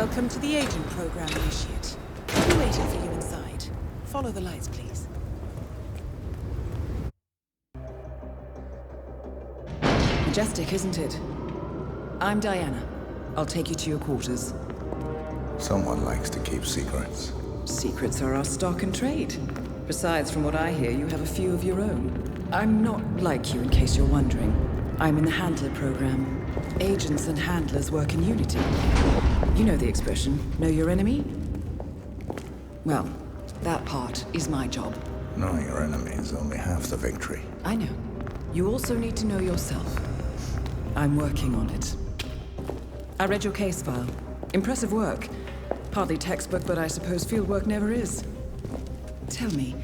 Welcome to the agent program, Initiate. I'll be waiting for you inside. Follow the lights, please. Majestic, isn't it? I'm Diana. I'll take you to your quarters. Someone likes to keep secrets. Secrets are our stock and trade. Besides, from what I hear, you have a few of your own. I'm not like you, in case you're wondering. I'm in the Handler program. Agents and handlers work in unity. You know the expression, know your enemy? Well, that part is my job. Knowing your enemy is only half the victory. I know. You also need to know yourself. I'm working on it. I read your case file. Impressive work. Partly textbook, but I suppose fieldwork never is. Tell me,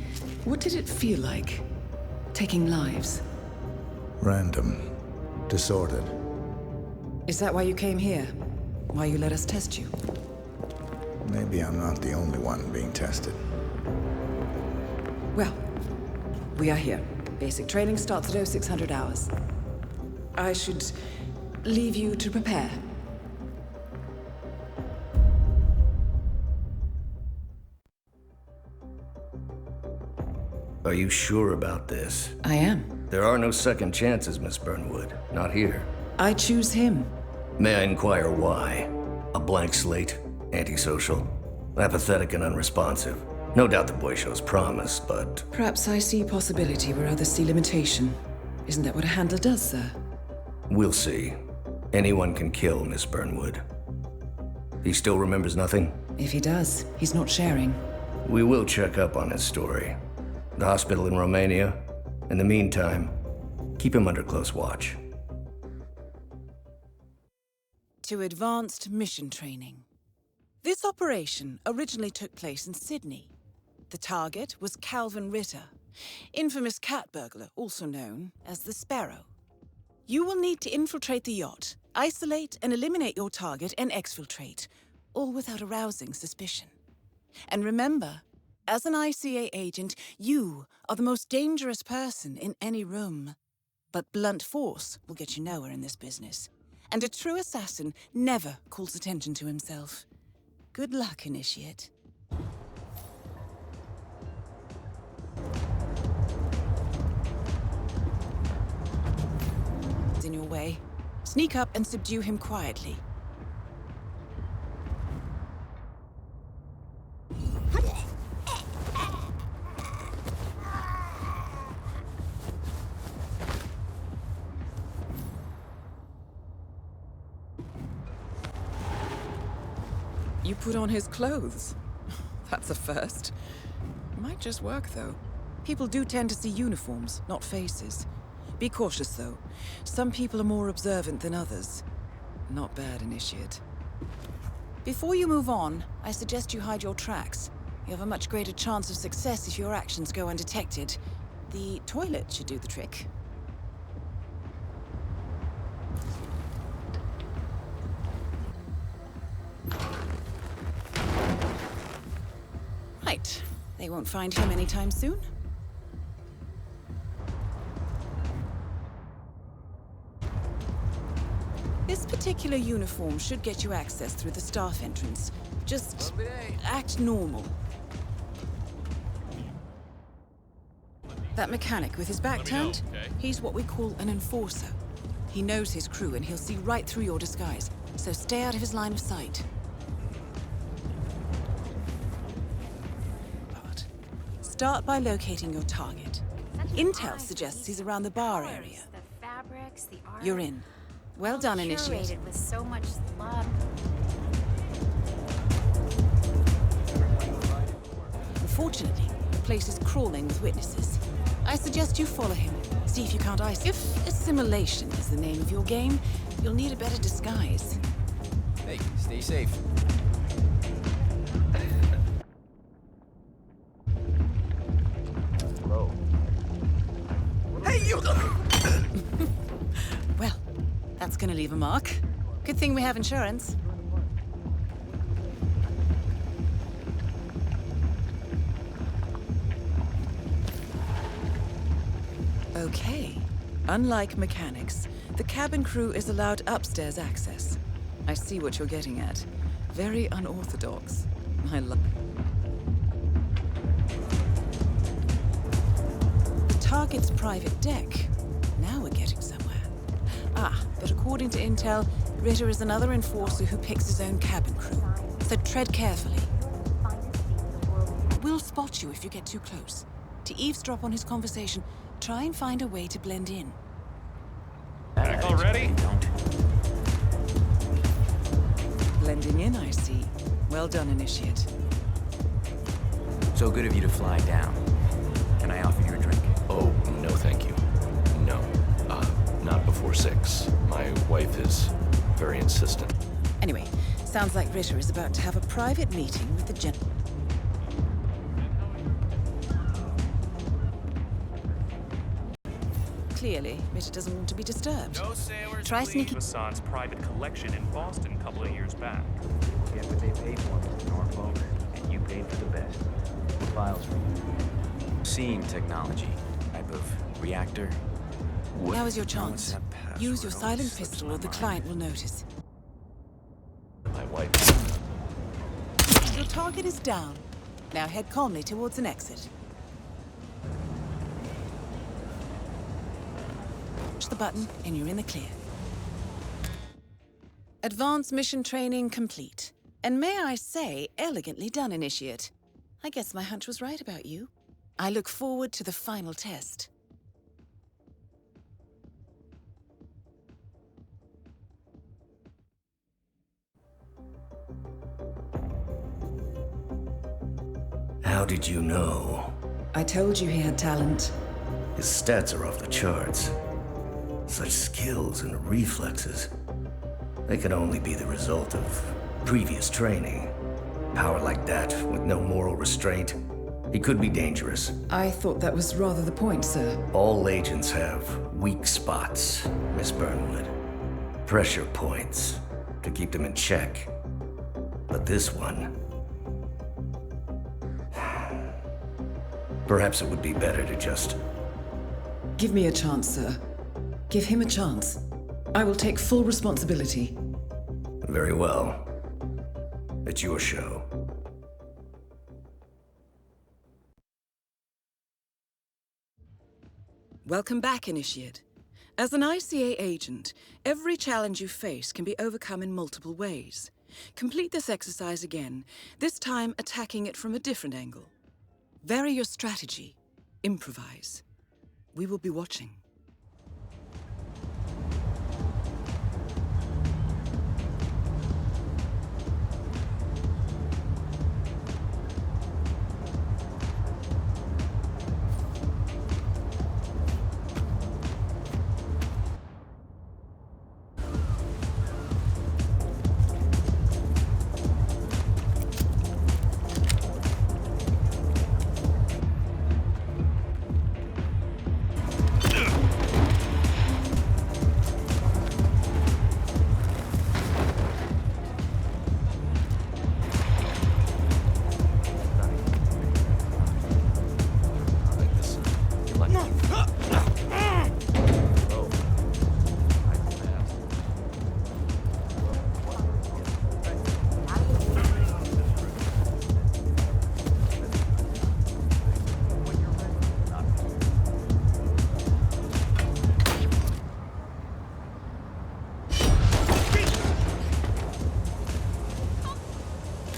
what did it feel like, taking lives? Random. Disordered. Is that why you came here? Why you let us test you? Maybe I'm not the only one being tested. Well, we are here. Basic training starts at 0600 hours. I should leave you to prepare. Are you sure about this? I am. There are no second chances, Miss Burnwood. Not here. I choose him. May I inquire why? A blank slate? Antisocial? Apathetic and unresponsive? No doubt the boy shows promise, but... Perhaps I see possibility where others see limitation. Isn't that what a handler does, sir? We'll see. Anyone can kill Miss Burnwood. He still remembers nothing? If he does, he's not sharing. We will check up on his story. The hospital in Romania. In the meantime, keep him under close watch. To advanced mission training. This operation originally took place in Sydney. The target was Calvin Ritter, infamous cat burglar, also known as the Sparrow. You will need to infiltrate the yacht, isolate and eliminate your target, and exfiltrate, all without arousing suspicion. And remember, as an ICA agent, you are the most dangerous person in any room. But blunt force will get you nowhere in this business. And a true assassin never calls attention to himself. Good luck, Initiate. In your way. Sneak up and subdue him quietly. You put on his clothes. That's a first. Might just work, though. People do tend to see uniforms, not faces. Be cautious, though. Some people are more observant than others. Not bad, Initiate. Before you move on, I suggest you hide your tracks. You have a much greater chance of success if your actions go undetected. The toilet should do the trick. Right. They won't find him anytime soon. This particular uniform should get you access through the staff entrance. Just act normal. That mechanic with his back turned, he's what we call an enforcer. He knows his crew and he'll see right through your disguise, so stay out of his line of sight. Start by locating your target. Intel suggests he's around the bar area. You're in. Well done, Initiate. With so much love. Unfortunately, the place is crawling with witnesses. I suggest you follow him. See if you can't ice. If assimilation is the name of your game, you'll need a better disguise. Hey, stay safe. Hello. Hey, you! Well, that's gonna leave a mark. Good thing we have insurance. Okay. Unlike mechanics, the cabin crew is allowed upstairs access. I see what you're getting at. Very unorthodox. I love. The target's private deck. Now we're getting somewhere. But according to intel, Ritter is another enforcer who picks his own cabin crew. So tread carefully. We'll spot you if you get too close. To eavesdrop on his conversation, try and find a way to blend in. Back already? Blending in, I see. Well done, Initiate. So good of you to fly down. Can I offer you a drink? Oh, no thank you. No. Not before 6. My wife is very insistent. Anyway, sounds like Ritter is about to have a private meeting with the gen... Clearly, Ritter doesn't want to be disturbed. No sailors, Try please. sneaking... Hassan's private collection in Boston a couple of years back. Get what they paid for, Mr. Norfolk, and you paid for the best. The files for you. Seeing technology. Type of reactor. Now is your chance. Use your silent pistol or the client will notice. My wife. Your target is down. Now head calmly towards an exit. Push the button and you're in the clear. Advanced mission training complete. And may I say, elegantly done, Initiate. I guess my hunch was right about you. I look forward to the final test. How did you know? I told you he had talent. His stats are off the charts. Such skills and reflexes. They can only be the result of previous training. Power like that, with no moral restraint, he could be dangerous. I thought that was rather the point, sir. All agents have weak spots, Miss Burnwood. Pressure points to keep them in check. But this one... Perhaps it would be better to just... Give me a chance, sir. Give him a chance. I will take full responsibility. Very well. It's your show. Welcome back, Initiate. As an ICA agent, every challenge you face can be overcome in multiple ways. Complete this exercise again, this time attacking it from a different angle. Vary your strategy. Improvise. We will be watching.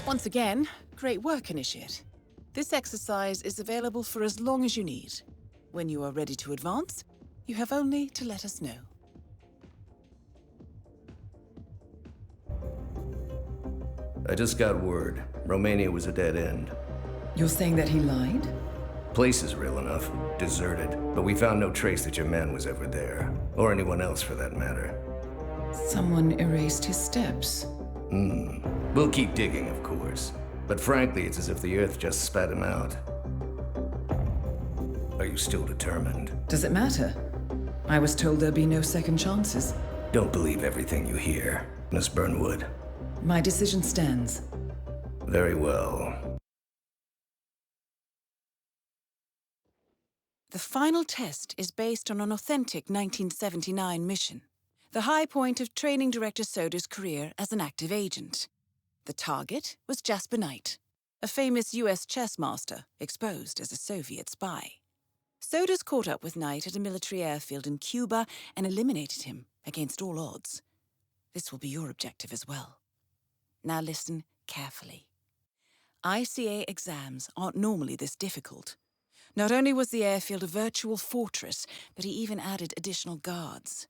Once again, great work, Initiate. This exercise is available for as long as you need. When you are ready to advance, you have only to let us know. I just got word. Romania was a dead end. You're saying that he lied? Place is real enough. Deserted. But we found no trace that your man was ever there. Or anyone else for that matter. Someone erased his steps. We'll keep digging, of course. But frankly, it's as if the Earth just spat him out. Are you still determined? Does it matter? I was told there'd be no second chances. Don't believe everything you hear, Miss Burnwood. My decision stands. Very well. The final test is based on an authentic 1979 mission. The high point of Training Director Soda's career as an active agent. The target was Jasper Knight, a famous US chess master exposed as a Soviet spy. Sodas caught up with Knight at a military airfield in Cuba and eliminated him against all odds. This will be your objective as well. Now listen carefully. ICA exams aren't normally this difficult. Not only was the airfield a virtual fortress, but he even added additional guards.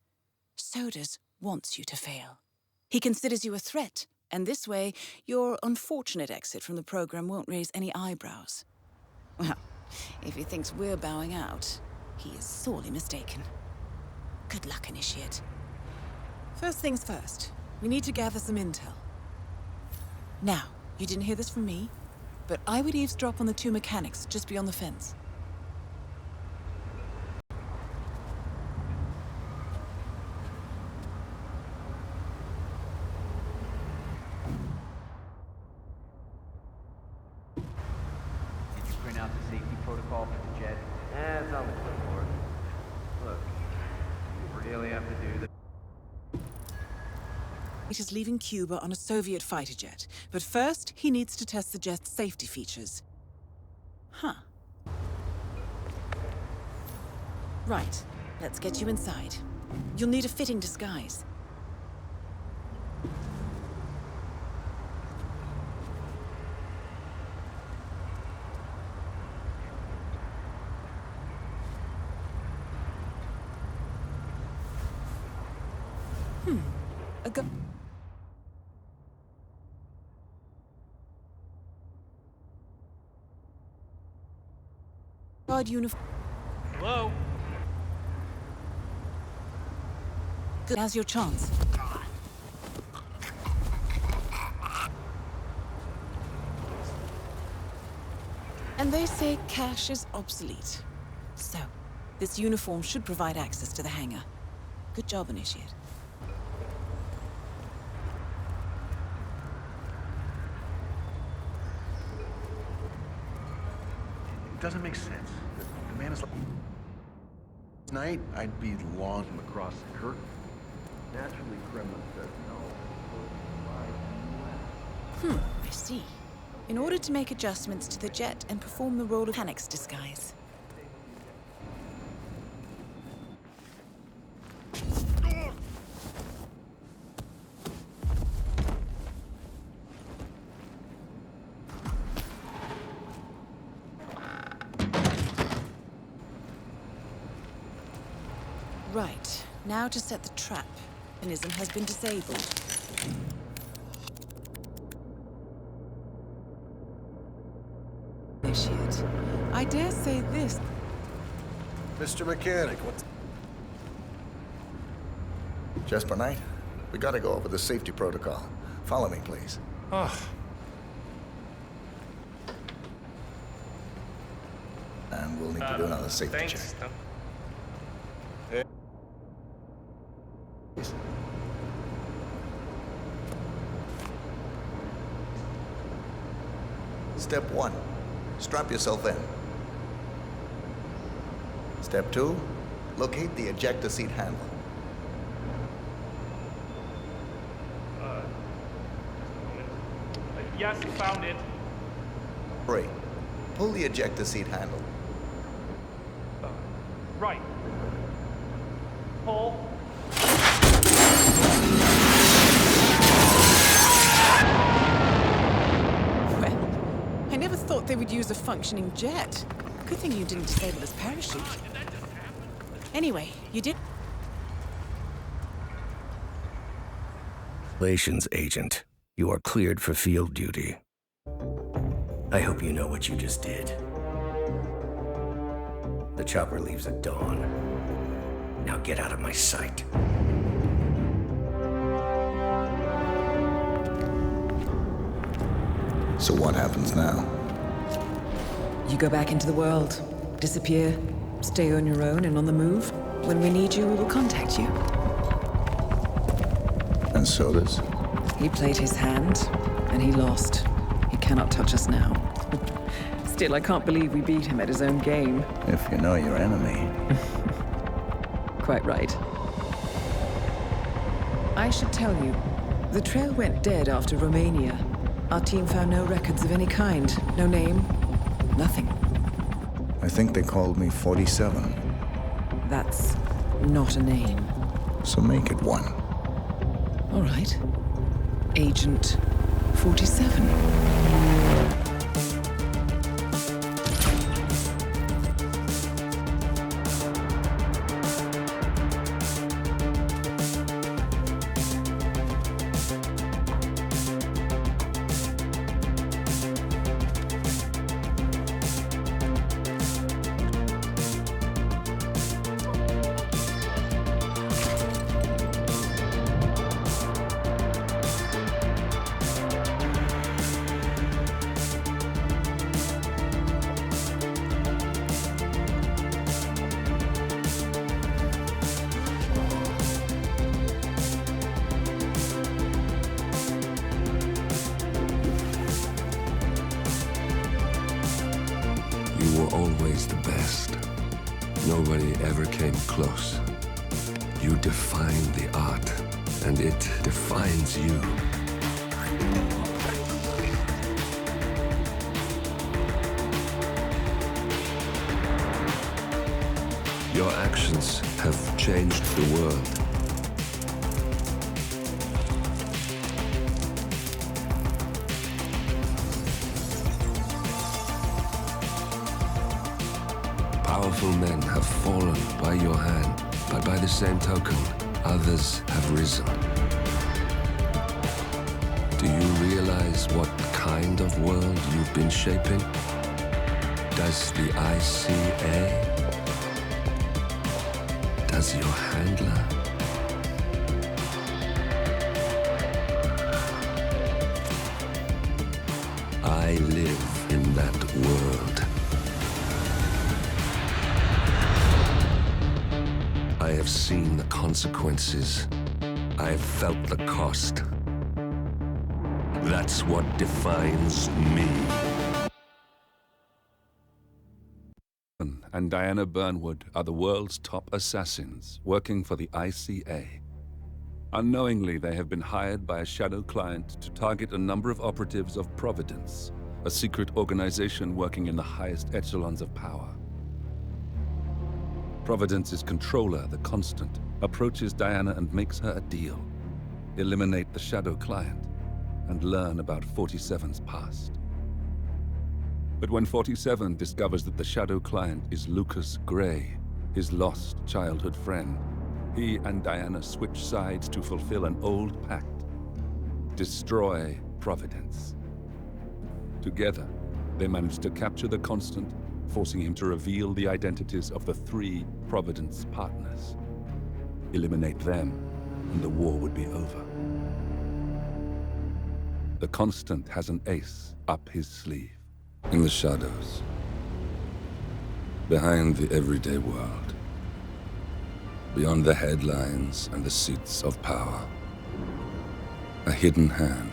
Sodas wants you to fail. He considers you a threat, and this way, your unfortunate exit from the program won't raise any eyebrows. Well, if he thinks we're bowing out, he is sorely mistaken. Good luck, Initiate. First things first, we need to gather some intel. Now, you didn't hear this from me, but I would eavesdrop on the two mechanics just beyond the fence. Did you print out the safety protocol for the jet? It's on the clipboard. Look, you really have to do this. It is leaving Cuba on a Soviet fighter jet, but first he needs to test the jet's safety features. Huh. Right, let's get you inside. You'll need a fitting disguise. A gu- guard uniform. Hello? Good. Now's your chance. And they say cash is obsolete. So, this uniform should provide access to the hangar. Good job, Initiate. It doesn't make sense. The man is like... Tonight, I'd be long from across the curtain. Naturally, Kremlin says no. I see. In order to make adjustments to the jet and perform the role of mechanic's disguise. Right, now to set the trap. Mechanism has been disabled. Initiate. I dare say this. Mr. Mechanic, what? Jasper Knight, we gotta go over the safety protocol. Follow me, please. And we'll need to do another safety Thanks. check. Step 1, strap yourself in. Step 2, locate the ejector seat handle. Yes, found it. 3, pull the ejector seat handle. Right. Pull. Well, I never thought they would use a functioning jet. Good thing you didn't disable his parachute. Anyway, you did. Relations agent, you are cleared for field duty. I hope you know what you just did. The chopper leaves at dawn. Now get out of my sight. So what happens now? You go back into the world, disappear, stay on your own and on the move. When we need you, we will contact you. And Sodas? He played his hand, and he lost. He cannot touch us now. Still, I can't believe we beat him at his own game. If you know your enemy. Quite right. I should tell you, the trail went dead after Romania. Our team found no records of any kind. No name, nothing. I think they called me 47. That's not a name. So make it one. All right. Agent 47. You were always the best. Nobody ever came close. You define the art, and it defines you. Your actions have changed the world. Powerful men have fallen by your hand, but by the same token, others have risen. Do you realize what kind of world you've been shaping? Does the ICA? Does your handler? I live in that world. I have seen the consequences. I have felt the cost. That's what defines me. And Diana Burnwood are the world's top assassins working for the ICA. Unknowingly, they have been hired by a shadow client to target a number of operatives of Providence, a secret organization working in the highest echelons of power. Providence's controller, the Constant, approaches Diana and makes her a deal. Eliminate the shadow client and learn about 47's past. But when 47 discovers that the shadow client is Lucas Gray, his lost childhood friend, he and Diana switch sides to fulfill an old pact: destroy Providence. Together, they manage to capture the Constant, forcing him to reveal the identities of the 3 Providence partners. Eliminate them, and the war would be over. The Constant has an ace up his sleeve. In the shadows, behind the everyday world, beyond the headlines and the seats of power, a hidden hand.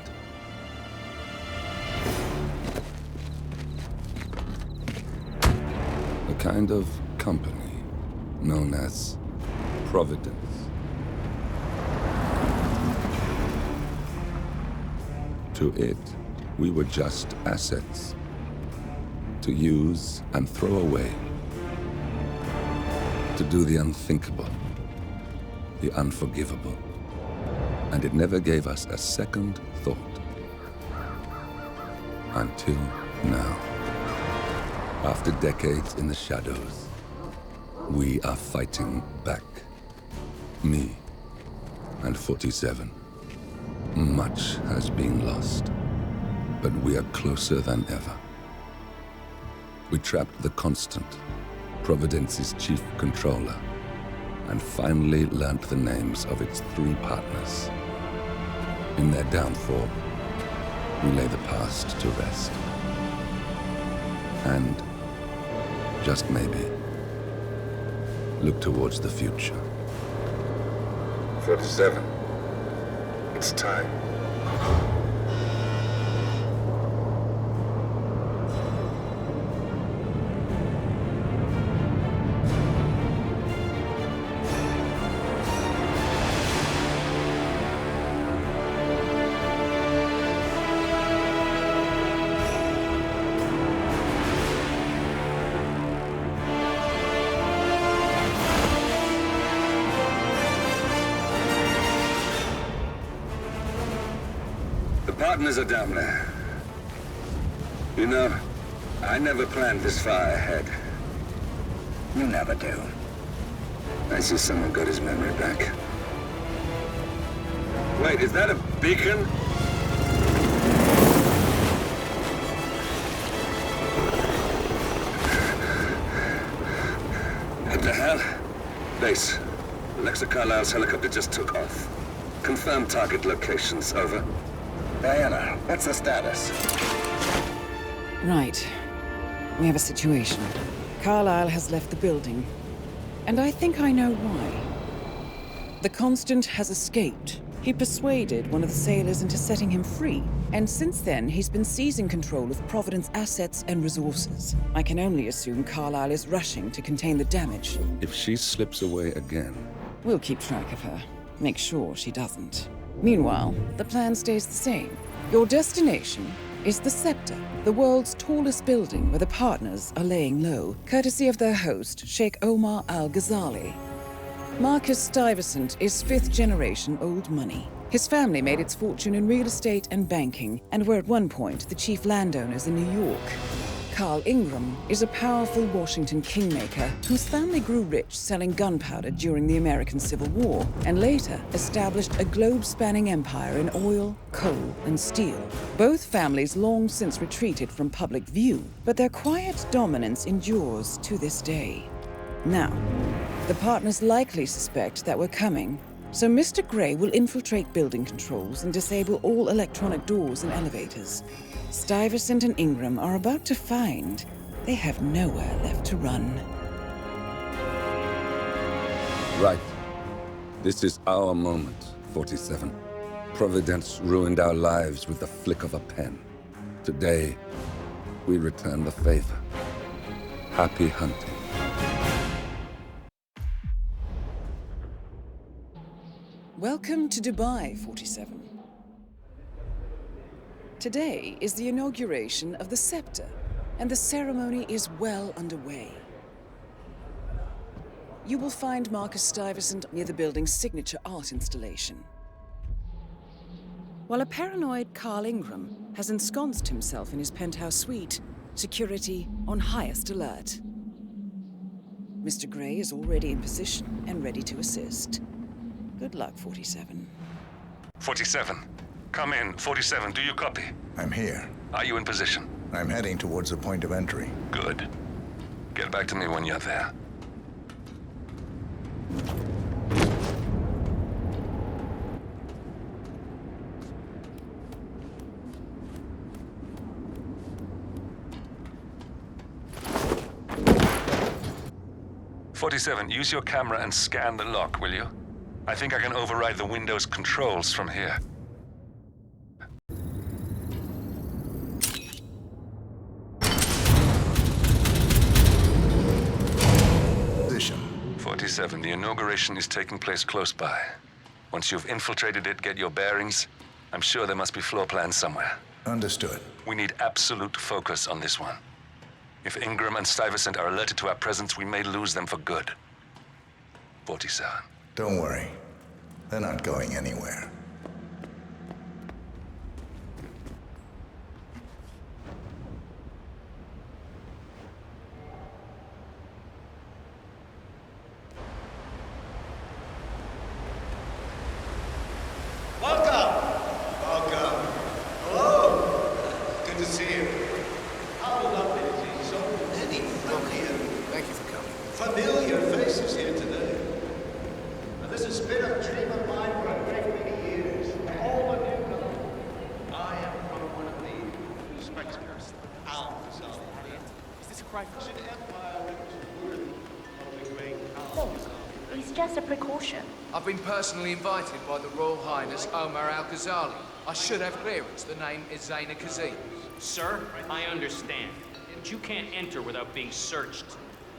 A kind of company known as Providence. To it, we were just assets, to use and throw away, to do the unthinkable, the unforgivable. And it never gave us a second thought. Until now. After decades in the shadows, we are fighting back. Me and 47. Much has been lost, but we are closer than ever. We trapped the Constant, Providence's chief controller, and finally learnt the names of its 3 partners. In their downfall, we lay the past to rest. And, just maybe, look towards the future. 47. It's time. partners are down there. You know, I never planned this far ahead. You never do. I see someone got his memory back. Wait, is that a beacon? What the hell? Base. Alexa Carlisle's helicopter just took off. Confirm target locations, over. Diana, what's the status? Right. We have a situation. Carlisle has left the building. And I think I know why. The Constant has escaped. He persuaded one of the sailors into setting him free. And since then, he's been seizing control of Providence assets and resources. I can only assume Carlisle is rushing to contain the damage. If she slips away again... We'll keep track of her. Make sure she doesn't. Meanwhile, the plan stays the same. Your destination is the Scepter, the world's tallest building where the partners are laying low, courtesy of their host, Sheikh Omar Al-Ghazali. Marcus Stuyvesant is fifth-generation old money. His family made its fortune in real estate and banking, and were at one point the chief landowners in New York. Carl Ingram is a powerful Washington kingmaker whose family grew rich selling gunpowder during the American Civil War, and later established a globe-spanning empire in oil, coal, and steel. Both families long since retreated from public view, but their quiet dominance endures to this day. Now, the partners likely suspect that we're coming, so Mr. Grey will infiltrate building controls and disable all electronic doors and elevators. Stuyvesant and Ingram are about to find they have nowhere left to run. Right. This is our moment, 47. Providence ruined our lives with the flick of a pen. Today, we return the favor. Happy hunting. Welcome to Dubai, 47. Today is the inauguration of the Scepter, and the ceremony is well underway. You will find Marcus Stuyvesant near the building's signature art installation, while a paranoid Carl Ingram has ensconced himself in his penthouse suite, security on highest alert. Mr. Grey is already in position and ready to assist. Good luck, 47. 47. Come in. 47, do you copy? I'm here. Are you in position? I'm heading towards the point of entry. Good. Get back to me when you're there. "47, use your camera and scan the lock, will you? I think I can override the Windows controls from here." Position. 47, the inauguration is taking place close by. Once you've infiltrated it, get your bearings. I'm sure there must be floor plans somewhere. Understood. We need absolute focus on this one. If Ingram and Stuyvesant are alerted to our presence, we may lose them for good. 47. Don't worry. They're not going anywhere. It's just a precaution. I've been personally invited by the Royal Highness Omar Al-Ghazali. I should have clearance. The name is Zaina Kazim. Sir, I understand. But you can't enter without being searched.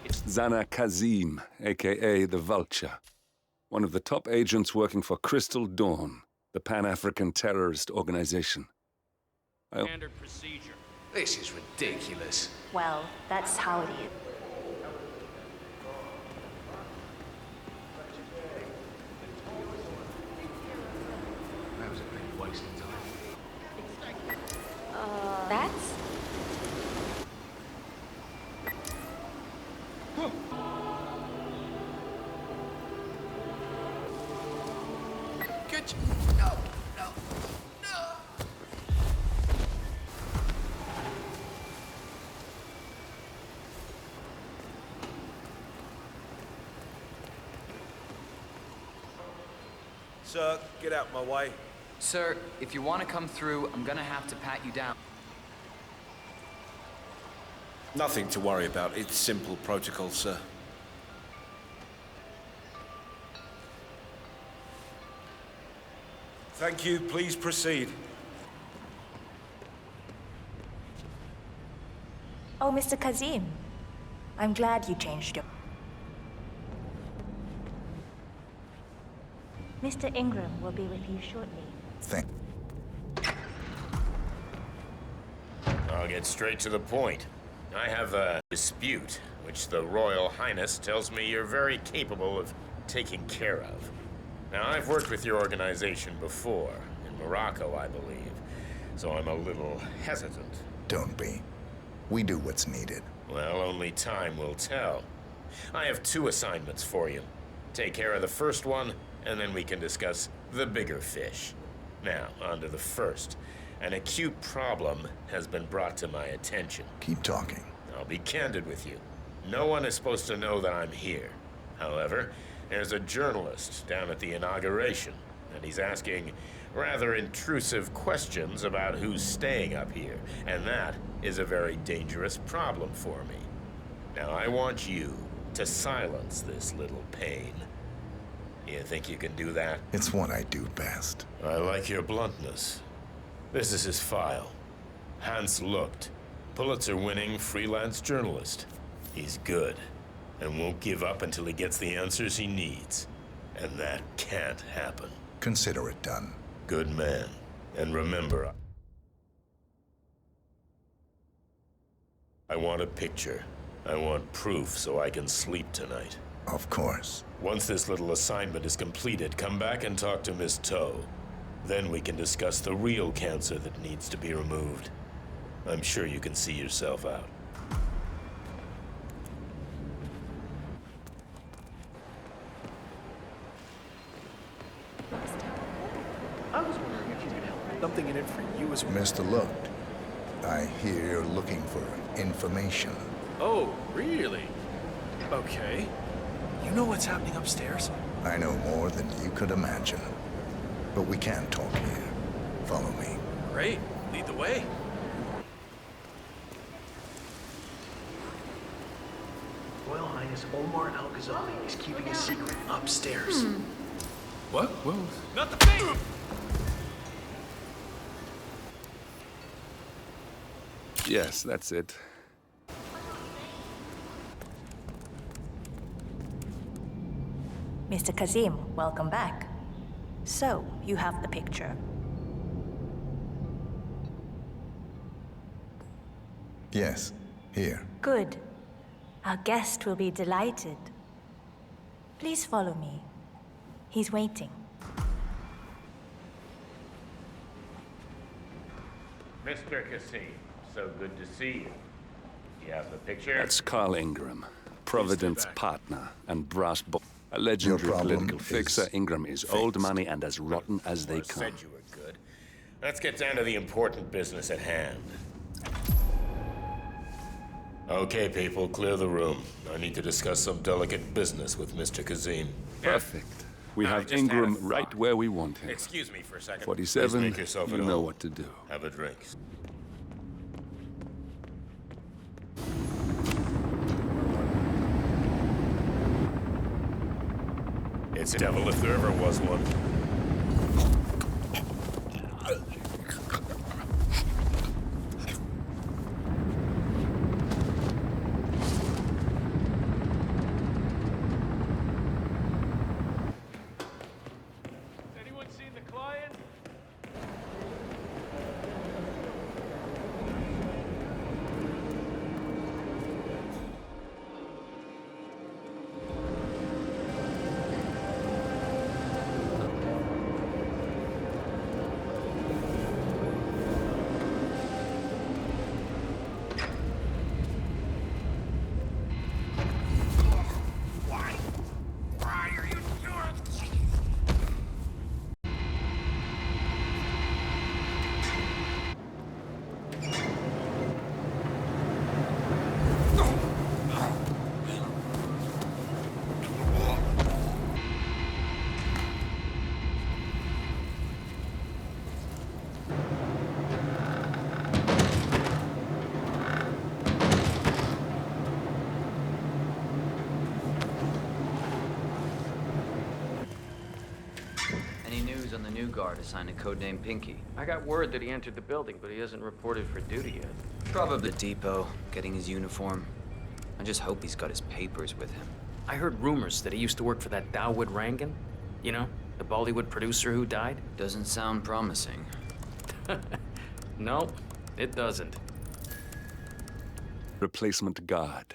Zana Kazim, a.k.a. the Vulture. One of the top agents working for Crystal Dawn, the Pan-African terrorist organization. Standard procedure. This is ridiculous. Well, that's how it is. That was a big waste of time. Get you. No, no, no. Sir, get out my way. Sir, if you want to come through, I'm gonna have to pat you down. Nothing to worry about. It's simple protocol, sir. Thank you. Please proceed. Oh, Mr. Kazim. I'm glad you changed your... Mr. Ingram will be with you shortly. I'll get straight to the point. I have a dispute, which the Royal Highness tells me you're very capable of taking care of. Now, I've worked with your organization before, in Morocco, I believe, so I'm a little hesitant. Don't be. We do what's needed. Well, only time will tell. I have 2 assignments for you. Take care of the first one, and then we can discuss the bigger fish. Now, on to the first. An acute problem has been brought to my attention. Keep talking. I'll be candid with you. No one is supposed to know that I'm here. However, there's a journalist down at the inauguration, and he's asking rather intrusive questions about who's staying up here, and that is a very dangerous problem for me. Now, I want you to silence this little pain. You think you can do that? It's what I do best. I like your bluntness. This is his file. Hans Lucht, Pulitzer-winning freelance journalist. He's good, and won't give up until he gets the answers he needs. And that can't happen. Consider it done. Good man. And remember, I want a picture. I want proof so I can sleep tonight. Of course. Once this little assignment is completed, come back and talk to Miss Toe. Then we can discuss the real cancer that needs to be removed. I'm sure you can see yourself out. I was wondering if you could help. Something in it for you as well. Mr. Lucht, I hear you're looking for information. Oh, really? Okay. You know what's happening upstairs? I know more than you could imagine. But we can't talk here. Follow me. Great. Lead the way. Royal Highness Omar Al-Ghazali is keeping a secret upstairs. What? Well, Not the thing! yes, that's it. Mr. Kazim, welcome back. So, you have the picture. Yes, here. Good. Our guest will be delighted. Please follow me. He's waiting. Mr. Cassim, so good to see you. You have the picture? That's Carl Ingram, Providence partner and brass boss. A legendary political fixer. Ingram is old money and as rotten as they come. Said you were good. Let's get down to the important business at hand. Okay, people, clear the room. I need to discuss some delicate business with Mr. Kazim. Perfect. We have Ingram right where we want him. Excuse me for a second. 47, Please make yourself you at know home. what to do. Have a drink. It's a devil if there ever was one. Anyone seen the client? new guard assigned to codename Pinky. I got word that he entered the building, but he hasn't reported for duty yet. Probably the depot, getting his uniform. I just hope he's got his papers with him. I heard rumors that he used to work for that Dawood Rangan. You know, the Bollywood producer who died? Doesn't sound promising. No, it doesn't. Replacement guard.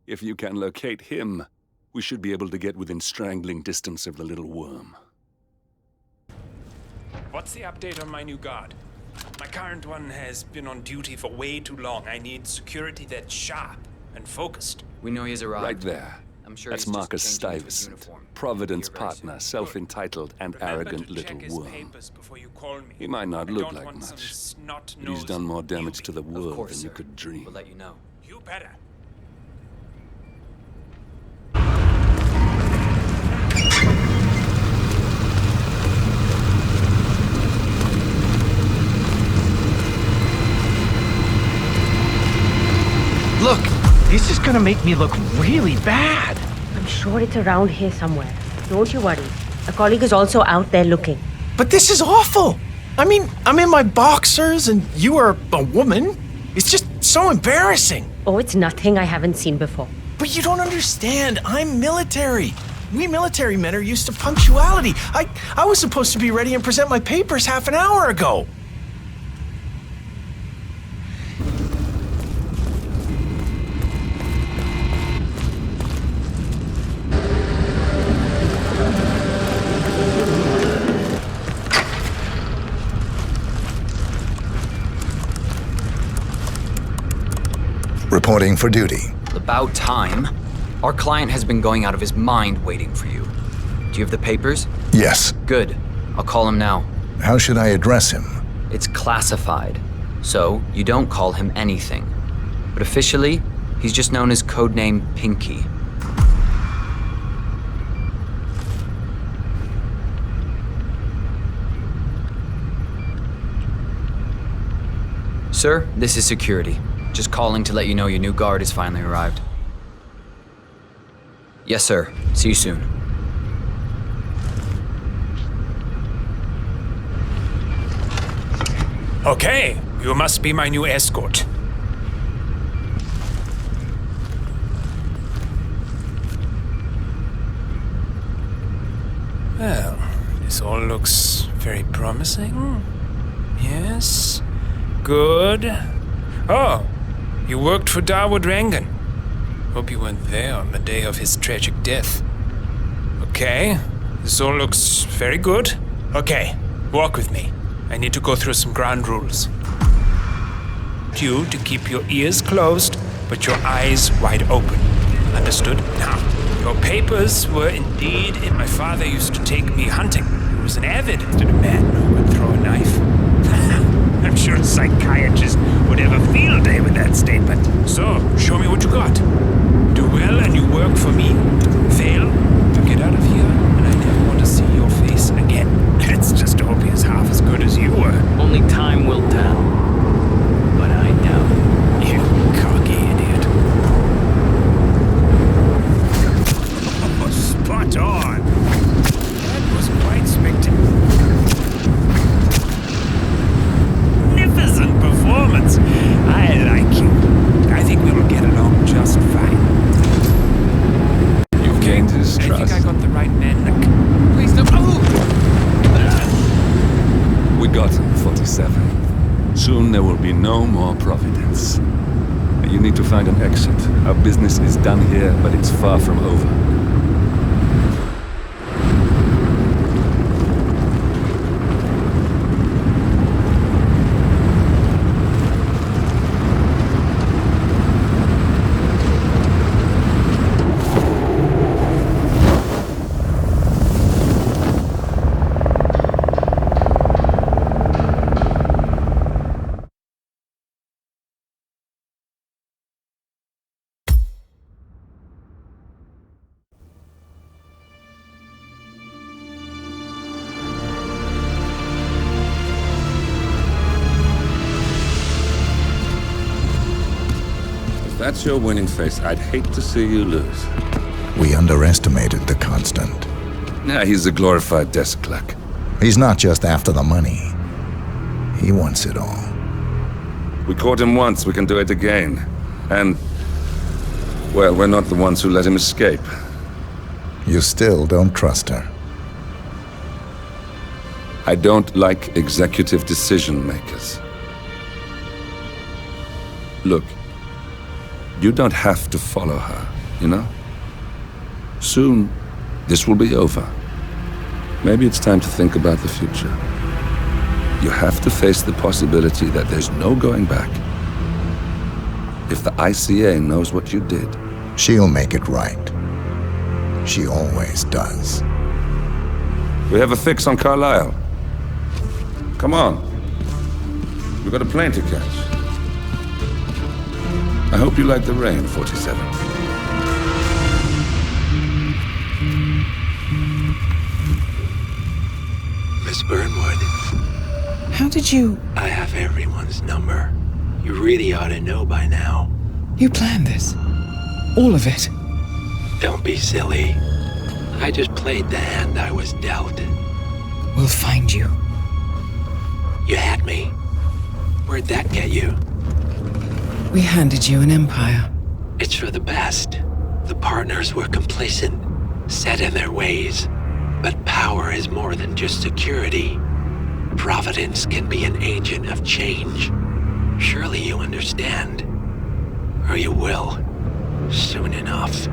If you can locate him, we should be able to get within strangling distance of the little worm. What's the update on my new guard? My current one has been on duty for way too long. I need security that's sharp and focused. We know he's arrived. Right there. I'm sure That's he's Marcus just changing into his Stuyvesant, uniform. Providence partner, self-entitled and arrogant little worm. He might not look like much, but he's done more damage to the world than you could dream. We'll let you know. You better. Look, this is gonna make me look really bad. I'm sure it's around here somewhere. Don't you worry. A colleague is also out there looking. But this is awful. I mean, I'm in my boxers and you are a woman. It's just so embarrassing. Oh, it's nothing I haven't seen before. But you don't understand. I'm military. We military men are used to punctuality. I was supposed to be ready and present my papers half an hour ago. Reporting for duty. About time. Our client has been going out of his mind waiting for you. Do you have the papers? Yes. Good. I'll call him now. How should I address him? It's classified, so you don't call him anything. But officially, he's just known as codename Pinky. Sir, this is security. Just calling to let you know your new guard has finally arrived. Yes, sir. See you soon. Okay, you must be my new escort. Well, this all looks very promising. Yes. Good. Oh, you worked for Dawood Rangan. Hope you weren't there on the day of his tragic death. Okay, this all looks very good. Okay, walk with me. I need to go through some ground rules. You to keep your ears closed, but your eyes wide open. Understood? Now, your papers were indeed it. My father used to take me hunting. He was an avid man who could throw a knife. I'm sure a psychiatrist would have a field day with that statement. So, show me what you got. Do well and you work for me. Fail, you get out of here, and I never want to see your face again. Let's just hope he is half as good as you were. Only time will tell. But I doubt it. You cocky idiot. Oh, spot on. That was quite spectacular. Magnificent performance. I like you. I think we will get along just fine. You've gained his trust. I think I got the right man. Please don't. Oh! We got him, 47. Soon there will be no more Providence. You need to find an exit. Our business is done here, but it's far from over. That's your winning face. I'd hate to see you lose. We underestimated the Constant. Nah, he's a glorified desk clerk. He's not just after the money. He wants it all. We caught him once, we can do it again. And, well, we're not the ones who let him escape. You still don't trust her? I don't like executive decision makers. Look, you don't have to follow her, you know? Soon, this will be over. Maybe it's time to think about the future. You have to face the possibility that there's no going back. If the ICA knows what you did, she'll make it right. She always does. We have a fix on Carlisle. Come on. We've got a plane to catch. I hope you like the rain, 47. Miss Burnwood. How did you... I have everyone's number. You really ought to know by now. You planned this? All of it? Don't be silly. I just played the hand I was dealt. We'll find you. You had me. Where'd that get you? We handed you an empire. It's for the best. The partners were complacent, set in their ways. But power is more than just security. Providence can be an agent of change. Surely you understand. Or you will. Soon enough.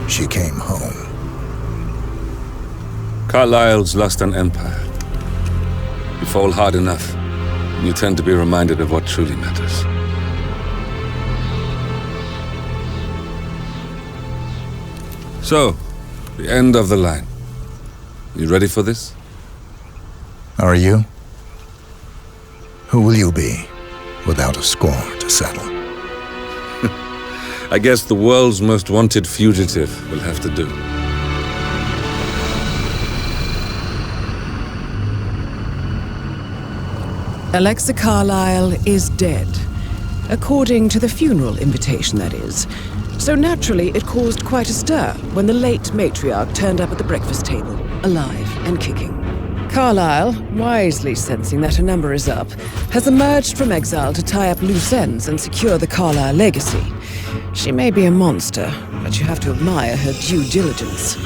She came home. Carlisle's lost an empire. You fall hard enough, and you tend to be reminded of what truly matters. So, the end of the line. You ready for this? Are you? Who will you be, without a score to settle? I guess the world's most wanted fugitive will have to do. Alexa Carlisle is dead. According to the funeral invitation, that is. So naturally, it caused quite a stir when the late matriarch turned up at the breakfast table, alive and kicking. Carlisle, wisely sensing that her number is up, has emerged from exile to tie up loose ends and secure the Carlisle legacy. She may be a monster, but you have to admire her due diligence.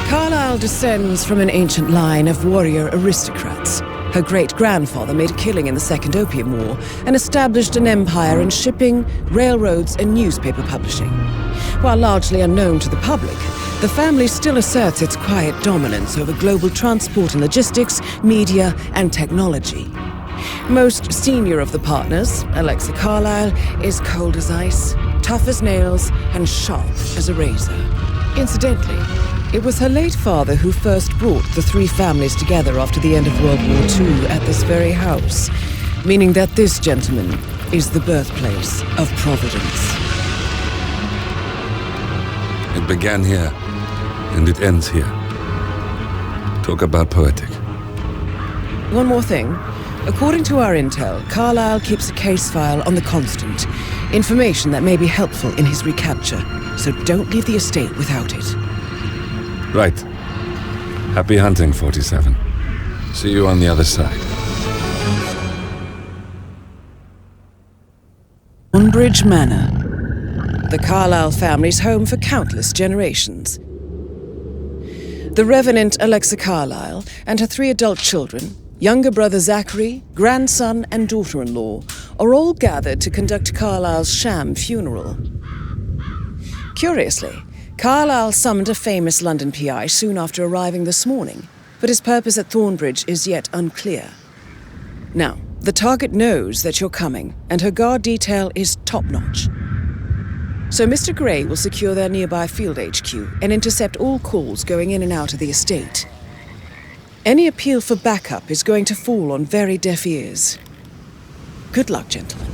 Carlisle descends from an ancient line of warrior aristocrats. Her great-grandfather made a killing in the Second Opium War and established an empire in shipping, railroads, and newspaper publishing. While largely unknown to the public, the family still asserts its quiet dominance over global transport and logistics, media, and technology. Most senior of the partners, Alexa Carlisle, is cold as ice, tough as nails, and sharp as a razor. Incidentally, it was her late father who first brought the three families together after the end of World War II at this very house, meaning that this gentleman is the birthplace of Providence. It began here, and it ends here. Talk about poetic. One more thing. According to our intel, Carlisle keeps a case file on the Constant. Information that may be helpful in his recapture, so don't leave the estate without it. Right. Happy hunting, 47. See you on the other side. Thornbridge Manor. The Carlisle family's home for countless generations. The Revenant Alexa Carlisle and her 3 adult children, younger brother Zachary, grandson, and daughter-in-law, are all gathered to conduct Carlisle's sham funeral. Curiously, Carlisle summoned a famous London PI soon after arriving this morning, but his purpose at Thornbridge is yet unclear. Now, the target knows that you're coming, and her guard detail is top-notch. So Mr. Gray will secure their nearby field HQ and intercept all calls going in and out of the estate. Any appeal for backup is going to fall on very deaf ears. Good luck, gentlemen.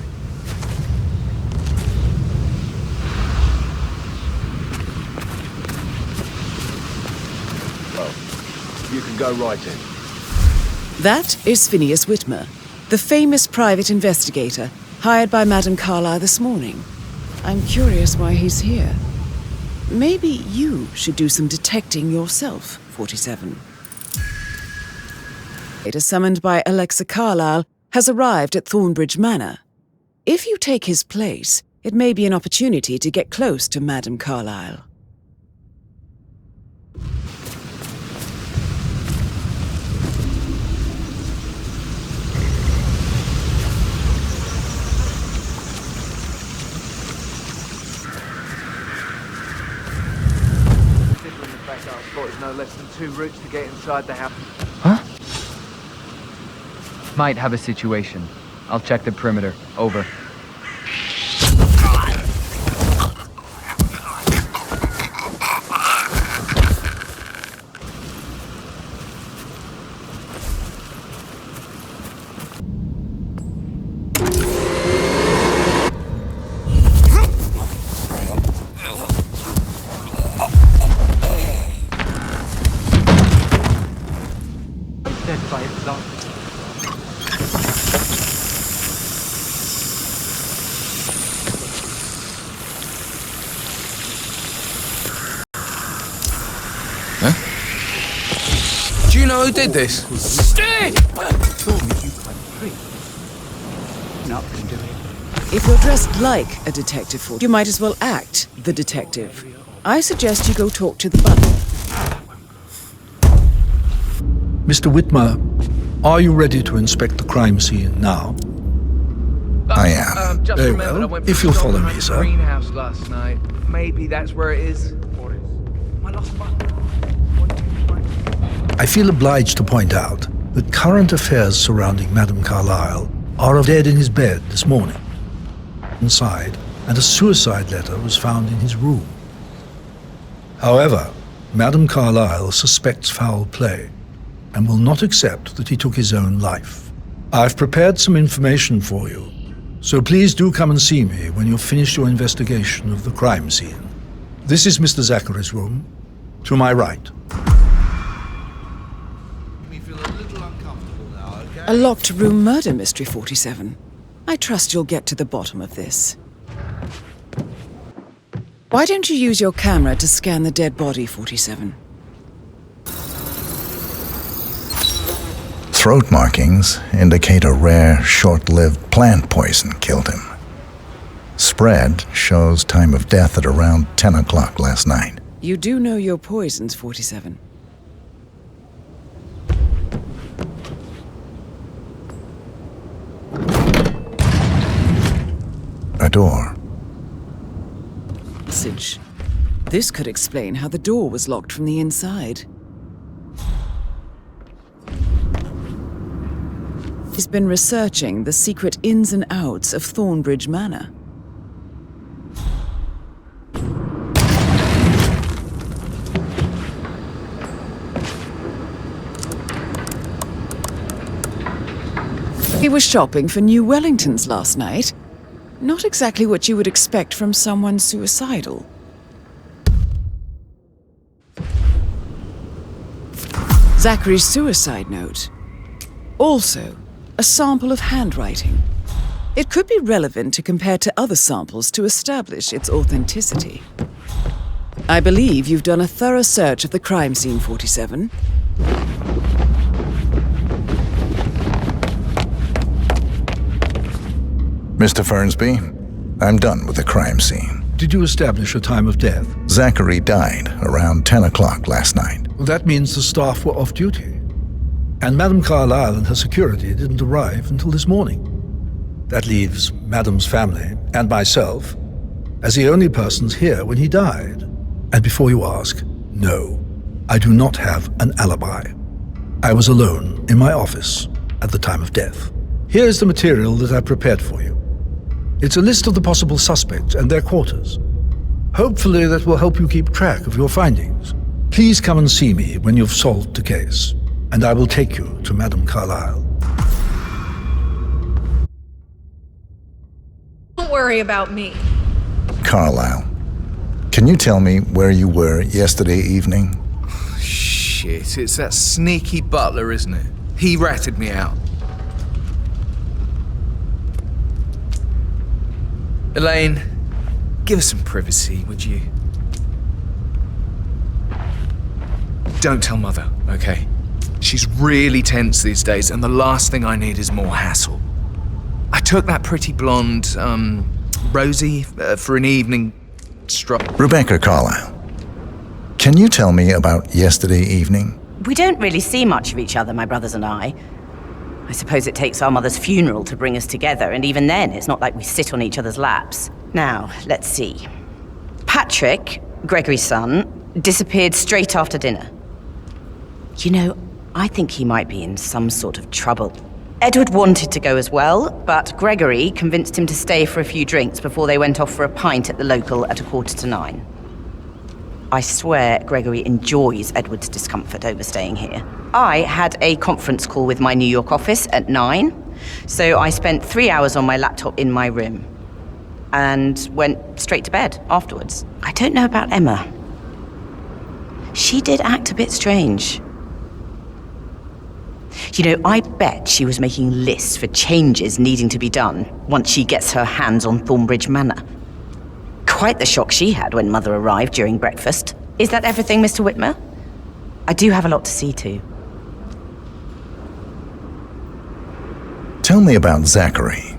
You can go right in. That is Phineas Whitmer, the famous private investigator hired by Madame Carlyle this morning. I'm curious why he's here. Maybe you should do some detecting yourself, 47. Data summoned by Alexa Carlyle has arrived at Thornbridge Manor. If you take his place, it may be an opportunity to get close to Madame Carlyle. Considering the fact that I spotted no less than 2 routes to get inside the house. Huh? Might have a situation. I'll check the perimeter. Over. Dead by itself. Do you know who did this? Stay! If you're dressed like a detective, you might as well act the detective. I suggest you go talk to the butler. Mr. Whitmer, are you ready to inspect the crime scene now? I am. Just Very remembered I well. went for If a you'll stroll follow around me, the sir. greenhouse last night. Maybe that's where it is. My lost button. I feel obliged to point out that current affairs surrounding Madame Carlyle are dead in his bed this morning. Inside, and a suicide letter was found in his room. However, Madame Carlyle suspects foul play and will not accept that he took his own life. I've prepared some information for you, so please do come and see me when you've finished your investigation of the crime scene. This is Mr. Zachary's room, to my right. A locked room murder mystery, 47. I trust you'll get to the bottom of this. Why don't you use your camera to scan the dead body, 47? Throat markings indicate a rare, short-lived plant poison killed him. Spread shows time of death at around 10 o'clock last night. You do know your poisons, 47. A door. Message. This could explain how the door was locked from the inside. He's been researching the secret ins and outs of Thornbridge Manor. He was shopping for new Wellingtons last night. Not exactly what you would expect from someone suicidal. Zachary's suicide note. Also, a sample of handwriting. It could be relevant to compare to other samples to establish its authenticity. I believe you've done a thorough search of the crime scene, 47. Mr. Fernsby, I'm done with the crime scene. Did you establish a time of death? Zachary died around 10 o'clock last night. Well, that means the staff were off duty. And Madame Carlyle and her security didn't arrive until this morning. That leaves Madame's family and myself as the only persons here when he died. And before you ask, no, I do not have an alibi. I was alone in my office at the time of death. Here's the material that I prepared for you. It's a list of the possible suspects and their quarters. Hopefully that will help you keep track of your findings. Please come and see me when you've solved the case, and I will take you to Madame Carlyle. Don't worry about me. Carlyle, can you tell me where you were yesterday evening? Shh. Shit, it's that sneaky butler, isn't it? He ratted me out. Elaine, give us some privacy, would you? Don't tell Mother, okay? She's really tense these days, and the last thing I need is more hassle. I took that pretty blonde, Rosie, for an evening stroll. Rebecca Carlyle, can you tell me about yesterday evening? We don't really see much of each other, my brothers and I. I suppose it takes our mother's funeral to bring us together, and even then, it's not like we sit on each other's laps. Now, let's see. Patrick, Gregory's son, disappeared straight after dinner. You know, I think he might be in some sort of trouble. Edward wanted to go as well, but Gregory convinced him to stay for a few drinks before they went off for a pint at the local at 9:15. I swear Gregory enjoys Edward's discomfort over staying here. I had a conference call with my New York office at 9, so I spent 3 hours on my laptop in my room and went straight to bed afterwards. I don't know about Emma. She did act a bit strange. You know, I bet she was making lists for changes needing to be done once she gets her hands on Thornbridge Manor. Quite the shock she had when Mother arrived during breakfast. Is that everything, Mr. Whitmer? I do have a lot to see to. Tell me about Zachary.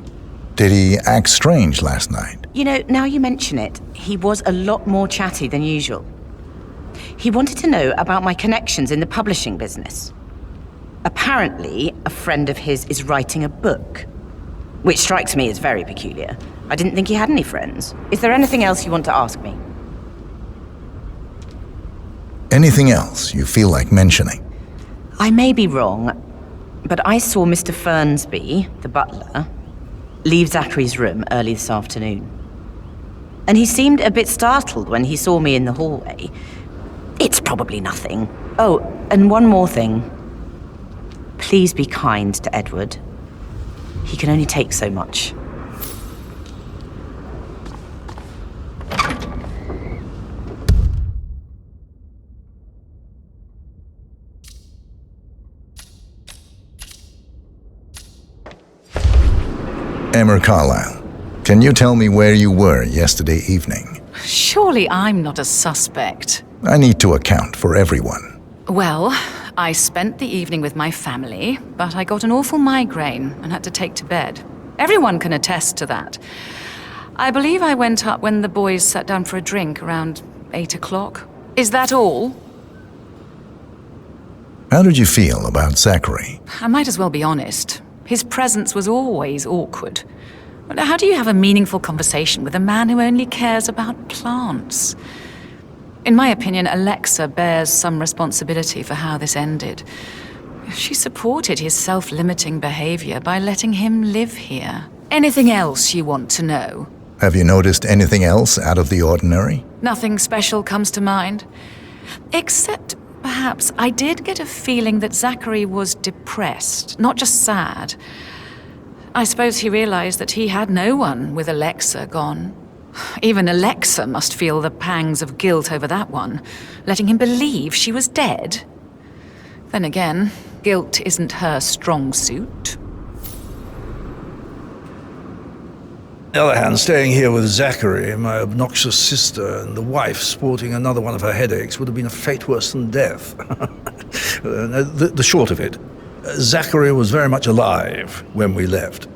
Did he act strange last night? You know, now you mention it, he was a lot more chatty than usual. He wanted to know about my connections in the publishing business. Apparently, a friend of his is writing a book, which strikes me as very peculiar. I didn't think he had any friends. Is there anything else you want to ask me? Anything else you feel like mentioning? I may be wrong, but I saw Mr. Fernsby, the butler, leave Zachary's room early this afternoon. And he seemed a bit startled when he saw me in the hallway. It's probably nothing. Oh, and one more thing. Please be kind to Edward. He can only take so much. Emma Carlyle, can you tell me where you were yesterday evening? Surely I'm not a suspect. I need to account for everyone. Well, I spent the evening with my family, but I got an awful migraine and had to take to bed. Everyone can attest to that. I believe I went up when the boys sat down for a drink around 8 o'clock. Is that all? How did you feel about Zachary? I might as well be honest. His presence was always awkward. But how do you have a meaningful conversation with a man who only cares about plants? In my opinion, Alexa bears some responsibility for how this ended. She supported his self-limiting behavior by letting him live here. Anything else you want to know? Have you noticed anything else out of the ordinary? Nothing special comes to mind. Except, perhaps, I did get a feeling that Zachary was depressed, not just sad. I suppose he realized that he had no one with Alexa gone. Even Alexa must feel the pangs of guilt over that one, letting him believe she was dead. Then again, guilt isn't her strong suit. On the other hand, staying here with Zachary, my obnoxious sister, and the wife sporting another one of her headaches would have been a fate worse than death. The short of it, Zachary was very much alive when we left.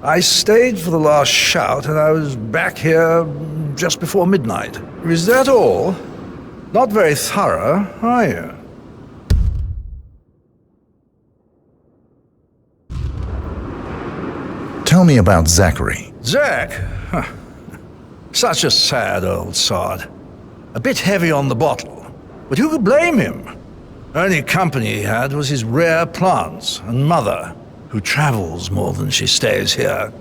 I stayed for the last shout, and I was back here just before midnight. Is that all? Not very thorough, are you? Tell me about Zachary. Zach? Huh. Such a sad old sod. A bit heavy on the bottle. But who could blame him? Only company he had was his rare plants and Mother, who travels more than she stays here.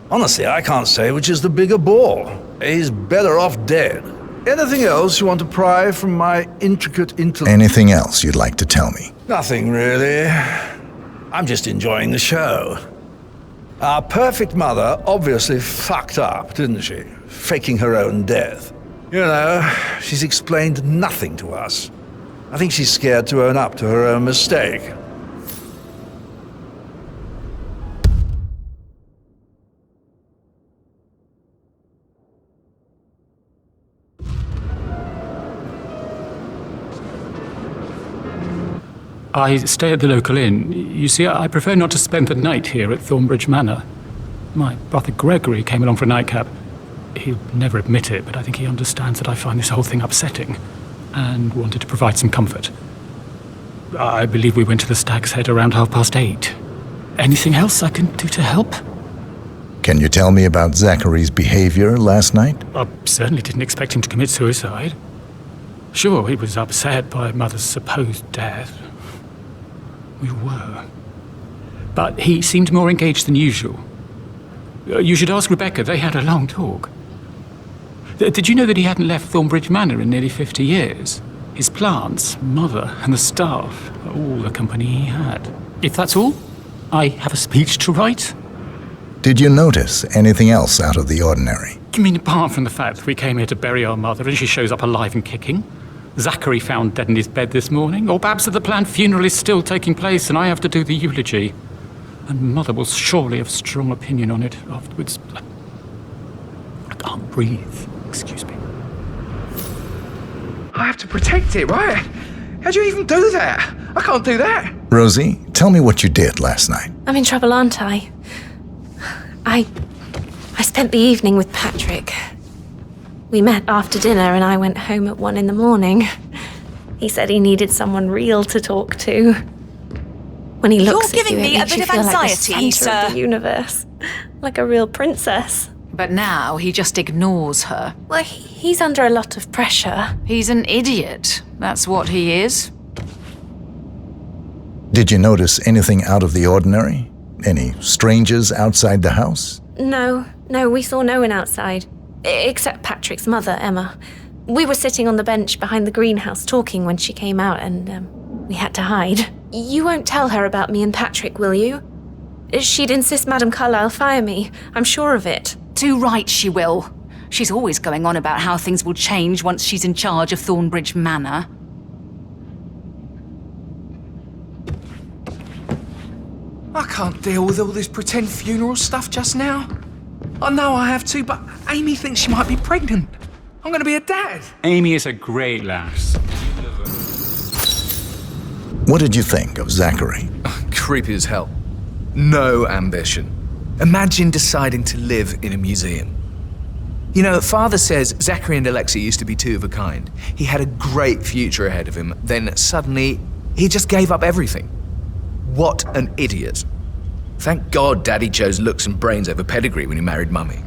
Honestly, I can't say which is the bigger bore. He's better off dead. Anything else you want to pry from my intricate intellect? Anything else you'd like to tell me? Nothing really. I'm just enjoying the show. Our perfect mother obviously fucked up, didn't she? Faking her own death. You know, she's explained nothing to us. I think she's scared to own up to her own mistake. I stay at the local inn. You see, I prefer not to spend the night here at Thornbridge Manor. My brother Gregory came along for a nightcap. He'll never admit it, but I think he understands that I find this whole thing upsetting and wanted to provide some comfort. I believe we went to the Stag's Head around 8:30. Anything else I can do to help? Can you tell me about Zachary's behavior last night? I certainly didn't expect him to commit suicide. Sure, he was upset by Mother's supposed death. We were. But he seemed more engaged than usual. You should ask Rebecca. They had a long talk. Did you know that he hadn't left Thornbridge Manor in nearly 50 years? His plants, Mother, and the staff, all the company he had. If that's all, I have a speech to write. Did you notice anything else out of the ordinary? You mean apart from the fact that we came here to bury our mother and she shows up alive and kicking? Zachary found dead in his bed this morning? Or perhaps that the planned funeral is still taking place and I have to do the eulogy? And Mother will surely have strong opinion on it afterwards. I can't breathe. Excuse me. I have to protect it, right? How'd you even do that? I can't do that. Rosie, tell me what you did last night. I'm in trouble, aren't I? I spent the evening with Patrick. We met after dinner and I went home at 1 a.m. He said he needed someone real to talk to. When he looks You're at you, giving me it a makes bit you of feel like the anxiety, center of sir. the universe. Like a real princess. But now he just ignores her. Well, he's under a lot of pressure. He's an idiot. That's what he is. Did you notice anything out of the ordinary? Any strangers outside the house? No, we saw no one outside. Except Patrick's mother, Emma. We were sitting on the bench behind the greenhouse talking when she came out and we had to hide. You won't tell her about me and Patrick, will you? She'd insist Madame Carlyle fire me. I'm sure of it. Too right she will. She's always going on about how things will change once she's in charge of Thornbridge Manor. I can't deal with all this pretend funeral stuff just now. I know I have to, but Amy thinks she might be pregnant. I'm going to be a dad. Amy is a great lass. What did you think of Zachary? Creepy as hell. No ambition. Imagine deciding to live in a museum. You know, Father says Zachary and Alexia used to be two of a kind. He had a great future ahead of him, then suddenly he just gave up everything. What an idiot. Thank God Daddy chose looks and brains over pedigree when he married Mummy.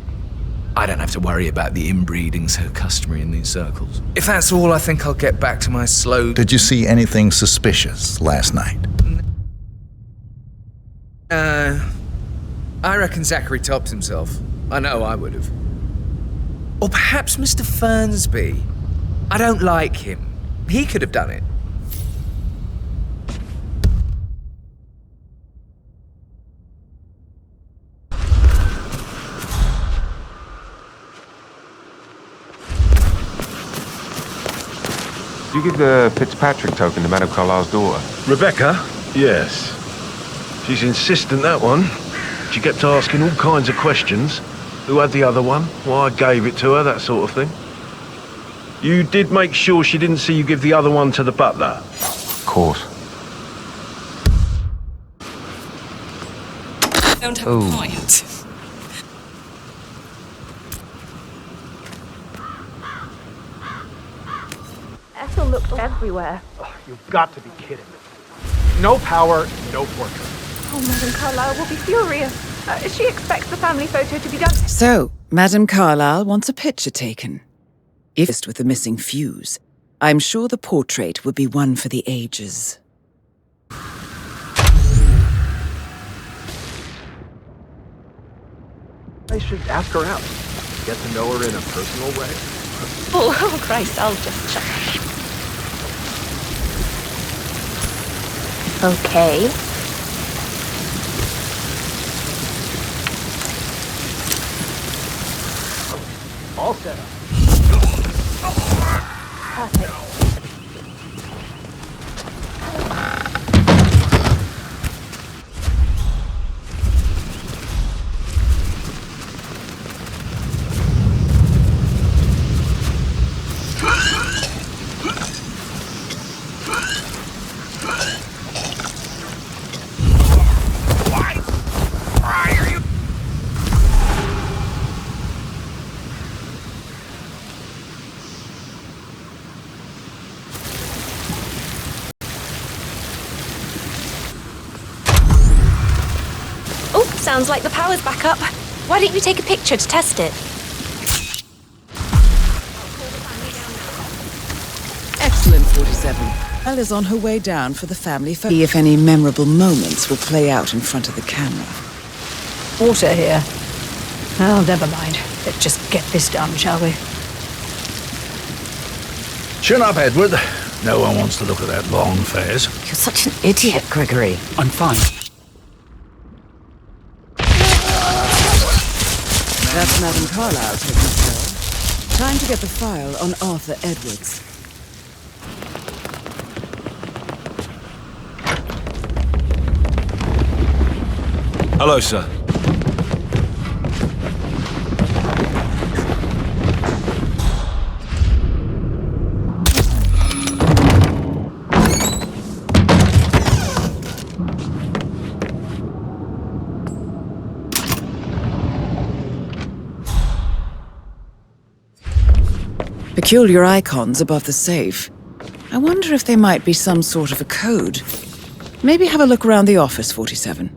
I don't have to worry about the inbreeding so customary in these circles. If that's all, I think I'll get back to my slow... Did you see anything suspicious last night? I reckon Zachary topped himself. I know I would have. Or perhaps Mr. Fernsby. I don't like him. He could have done it. You give the Fitzpatrick token to Madame Carlyle's daughter? Rebecca? Yes. She's insistent, that one. She kept asking all kinds of questions. Who had the other one? Why I gave it to her, that sort of thing. You did make sure she didn't see you give the other one to the butler? Of course. Don't have a client. Ethel looked everywhere. You've got to be kidding me. No power, no portrait. Oh, Madame Carlyle will be furious. She expects the family photo to be done. So, Madame Carlyle wants a picture taken. If it's with the missing fuse, I'm sure the portrait would be one for the ages. I should ask her out. Get to know her in a personal way. Oh, Christ, I'll just check. Okay. All set up. Perfect. Sounds like the power's back up. Why don't you take a picture to test it? Excellent, 47. Elle is on her way down for the family photo. See if any memorable moments will play out in front of the camera. Water here. Well, never mind. Let's just get this done, shall we? Chin up, Edward. No one wants to look at that long face. You're such an idiot, Gregory. I'm fine. That's Madame Carlyle taking control. Time to get the file on Arthur Edwards. Hello, sir. Peculiar icons above the safe. I wonder if they might be some sort of a code. Maybe have a look around the office, 47.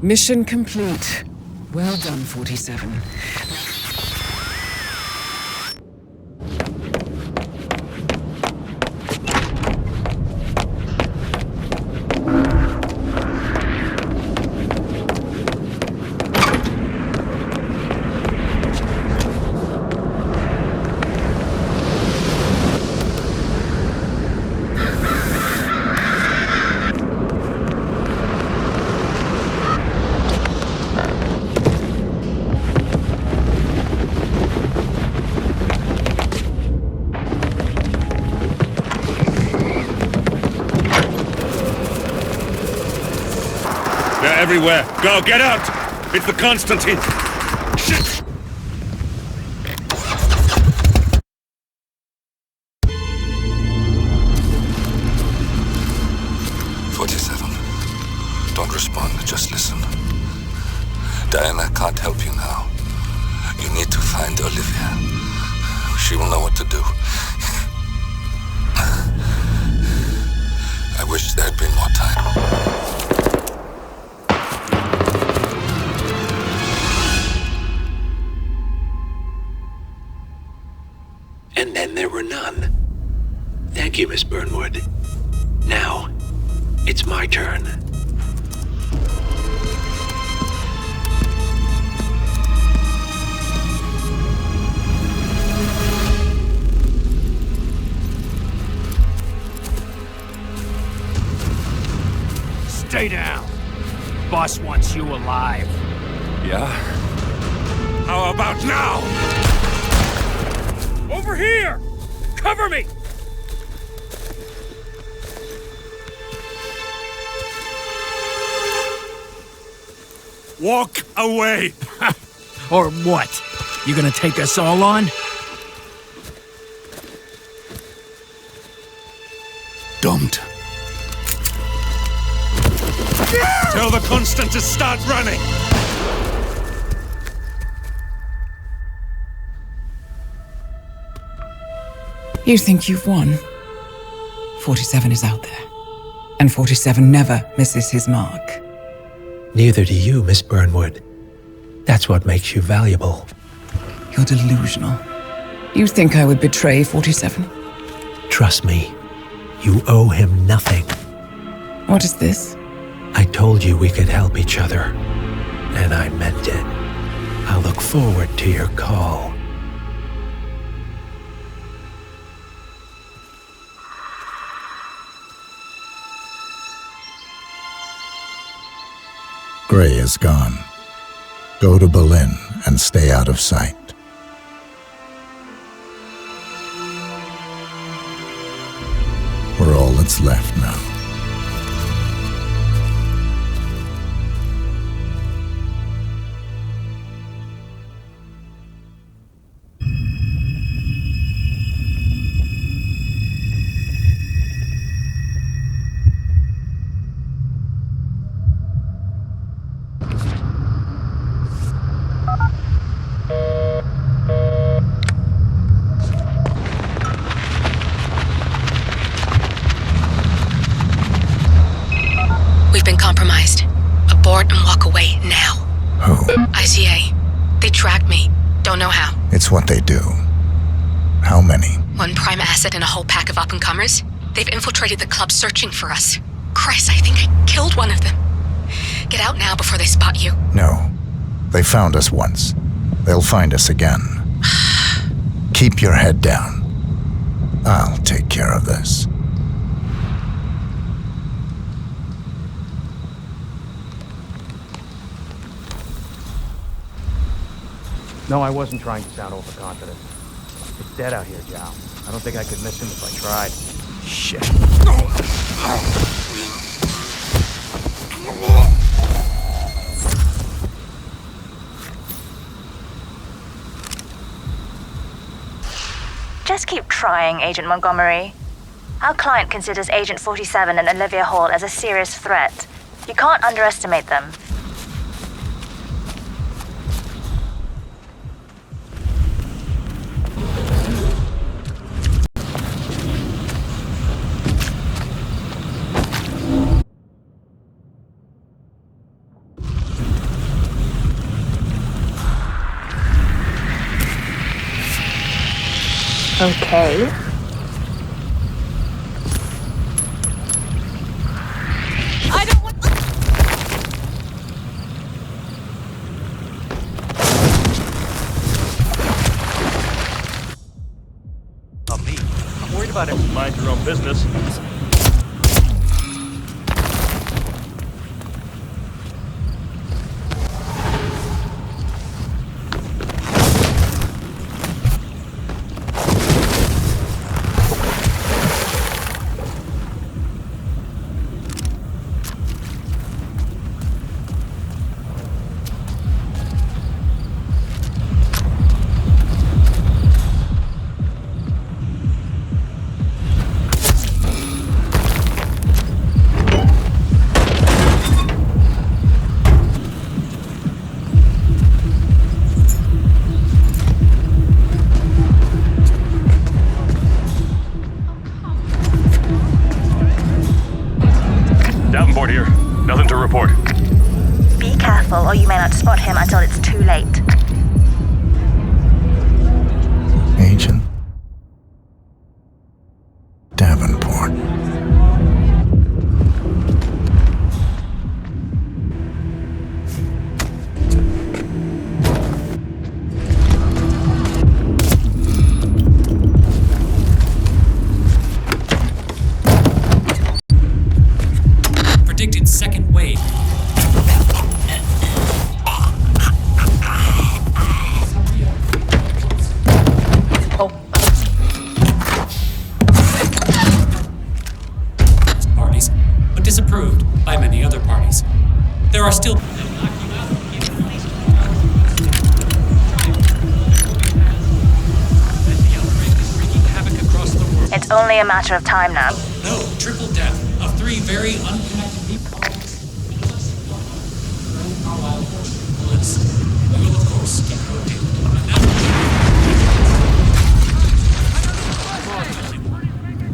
Mission complete. Well done, 47. They're everywhere. Go, get out! It's the Constantine! Shit! Don't respond, just listen. Diana can't help you now. You need to find Olivia. She will know what to do. I wish there had been more time. And then there were none. Thank you, Miss Burnwood. Now, it's my turn. Stay down. Boss wants you alive. Yeah? How about now? Over here! Cover me! Walk away! Or what? You gonna take us all on? Don't. Tell the Constant to start running! You think you've won? 47 is out there. And 47 never misses his mark. Neither do you, Miss Burnwood. That's what makes you valuable. You're delusional. You think I would betray 47? Trust me, you owe him nothing. What is this? I told you we could help each other, and I meant it. I'll look forward to your call. Gray is gone. Go to Berlin and stay out of sight. We're all that's left now. Who? ICA. They tracked me. Don't know how. It's what they do. How many? One prime asset and a whole pack of up-and-comers. They've infiltrated the club searching for us. Christ, I think I killed one of them. Get out now before they spot you. No. They found us once. They'll find us again. Keep your head down. I'll take care of this. No, I wasn't trying to sound overconfident. It's dead out here, Jao. I don't think I could miss him if I tried. Shit. Just keep trying, Agent Montgomery. Our client considers Agent 47 and Olivia Hall as a serious threat. You can't underestimate them. Okay. I don't want... Not me. I'm worried about it. Mind your own business. Davenport here. Nothing to report. Be careful, or you may not spot him until it's too late. Agent Davenport. Predicted second wave. Parties, but disapproved by many other parties. There are still... It's only a matter of time now. No, triple death of three very unconnected people. We will, of course, keep you updated.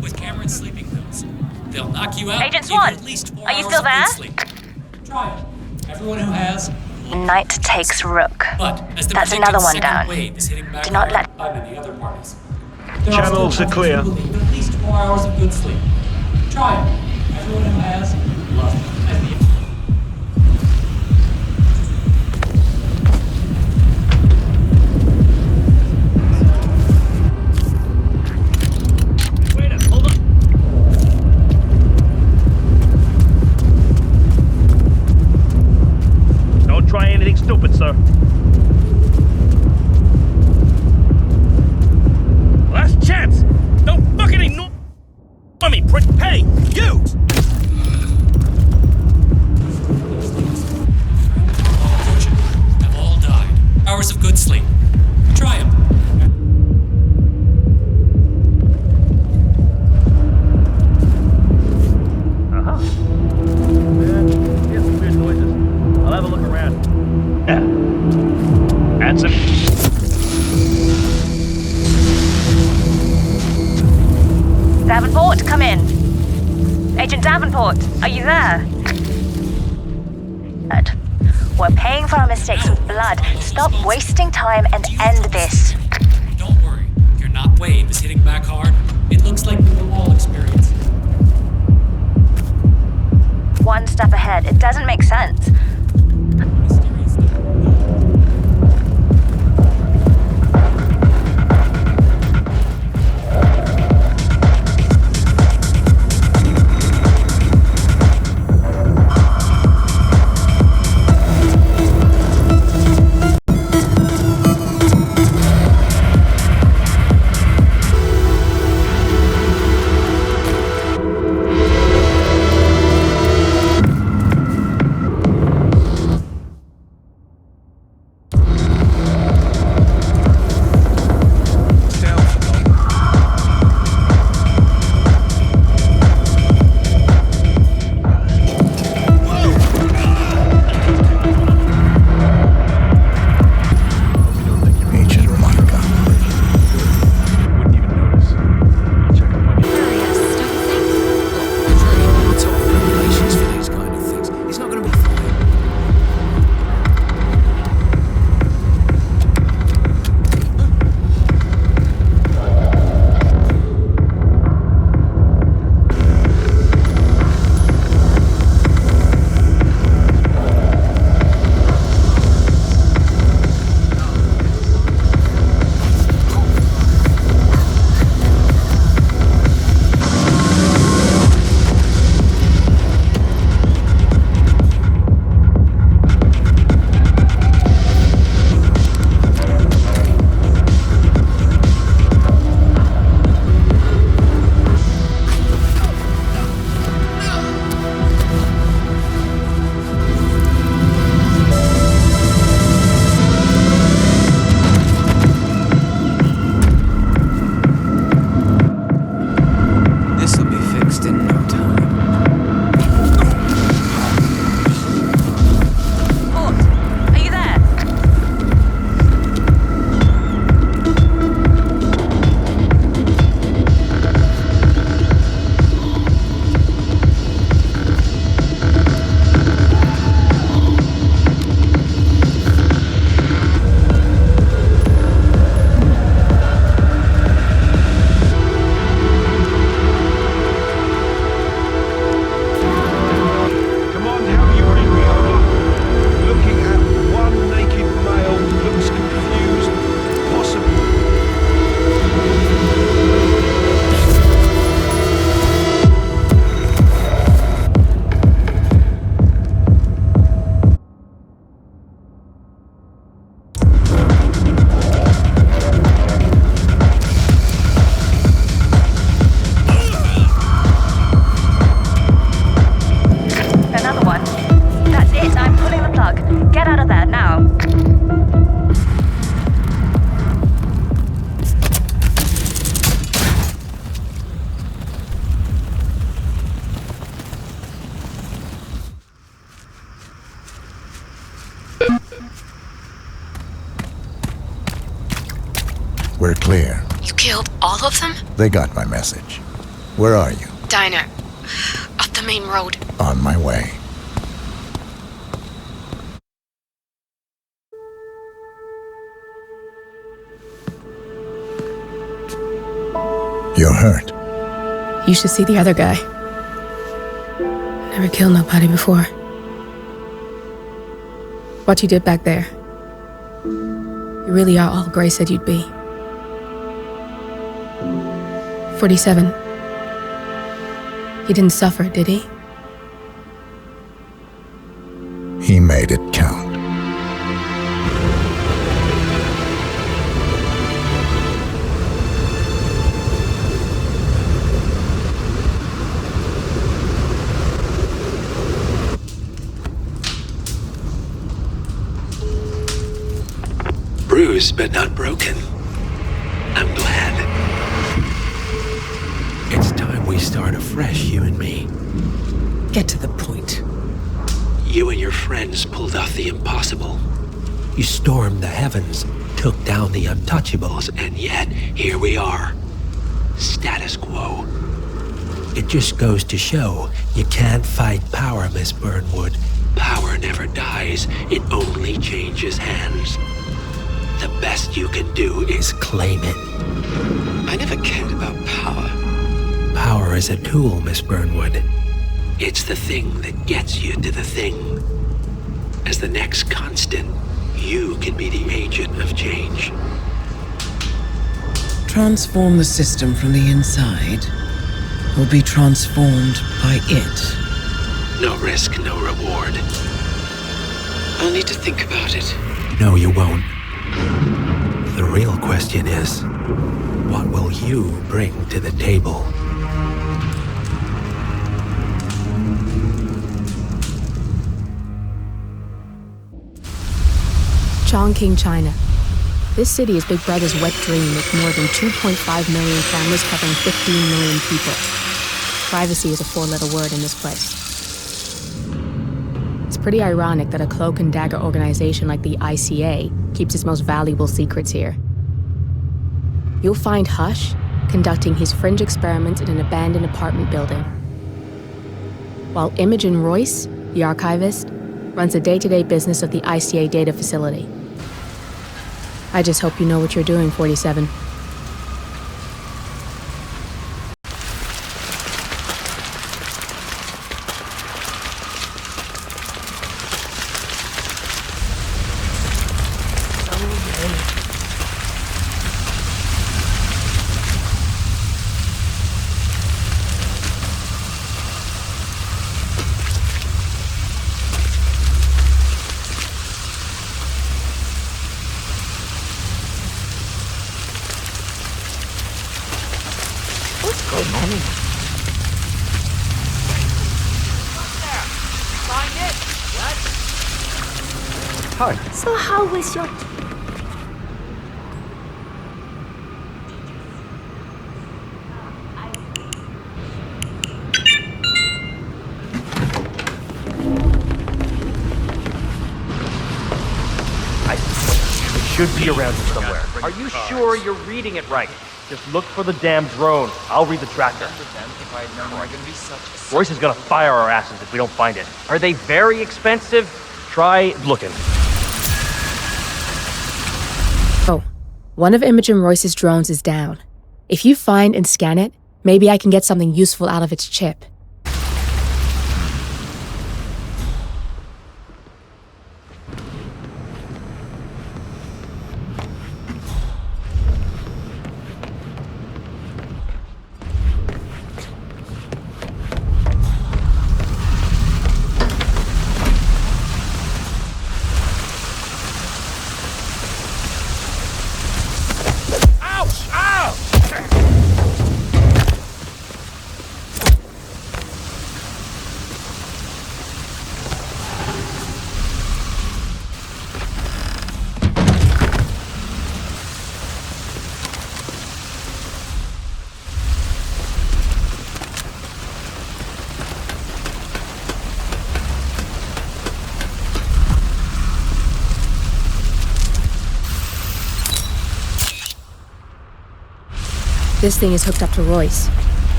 With Cameron's sleeping pills, they'll knock you out. Agent give you Swan, at least 4 are you hours still of there? good sleep. Try it. Everyone who has. Knight takes Rook. But as the That's predicted another one second down. wave is hitting back Do not let... by many other parties. Channels are clear. At least 4 hours of good sleep. Try it. Everyone who has, love it. Don't try anything stupid, sir. Last chance! Don't fucking ignore me, prick! Hey, you! Have all died. Hours of good sleep. Try them. Uh-huh. Yeah, some weird noises. I'll have a look around. Yeah. That's it. Davenport, come in. Agent Davenport, are you there? Good. We're paying for our mistakes with blood. Stop wasting time and end this. Don't worry. Your not wave is hitting back hard. It looks like we will all experience it. One step ahead. It doesn't make sense. We're clear. You killed all of them? They got my message. Where are you? Diner. Up the main road. On my way. You're hurt. You should see the other guy. Never killed nobody before. What you did back there. You really are all Gray said you'd be. 47. He didn't suffer, did he? He made it count. Bruised but not broken. I'm glad. It's time we start afresh, you and me. Get to the point. You and your friends pulled off the impossible. You stormed the heavens, took down the untouchables, And yet, here we are. Status quo. it just goes to show you can't fight power, Miss Burnwood. power never dies, it only changes hands. The best you can do is Claim it. I never cared about power. Power is a tool, Miss Burnwood. It's the thing that gets you to the thing. As the next constant, you can be the agent of change. Transform the system from the inside, or be transformed by it. No risk, no reward. I'll need to think about it. No, you won't. The real question is, what will you bring to the table? Chongqing, China. This city is Big Brother's wet dream with more than 2.5 million cameras covering 15 million people. Privacy is a four-letter word in this place. It's pretty ironic that a cloak and dagger organization like the ICA keeps its most valuable secrets here. You'll find Hush conducting his fringe experiments in an abandoned apartment building, while Imogen Royce, the archivist, runs the day-to-day business of the ICA data facility. I just hope you know what you're doing, 47. So how was your... It should be around here somewhere. Are you sure you're reading it right? Just look for the damn drone. I'll read the tracker. Royce is gonna fire our asses if we don't find it. Are they very expensive? Try looking. Oh, one of Imogen Royce's drones is down. If you find and scan it, maybe I can get something useful out of its chip. This thing is hooked up to Royce.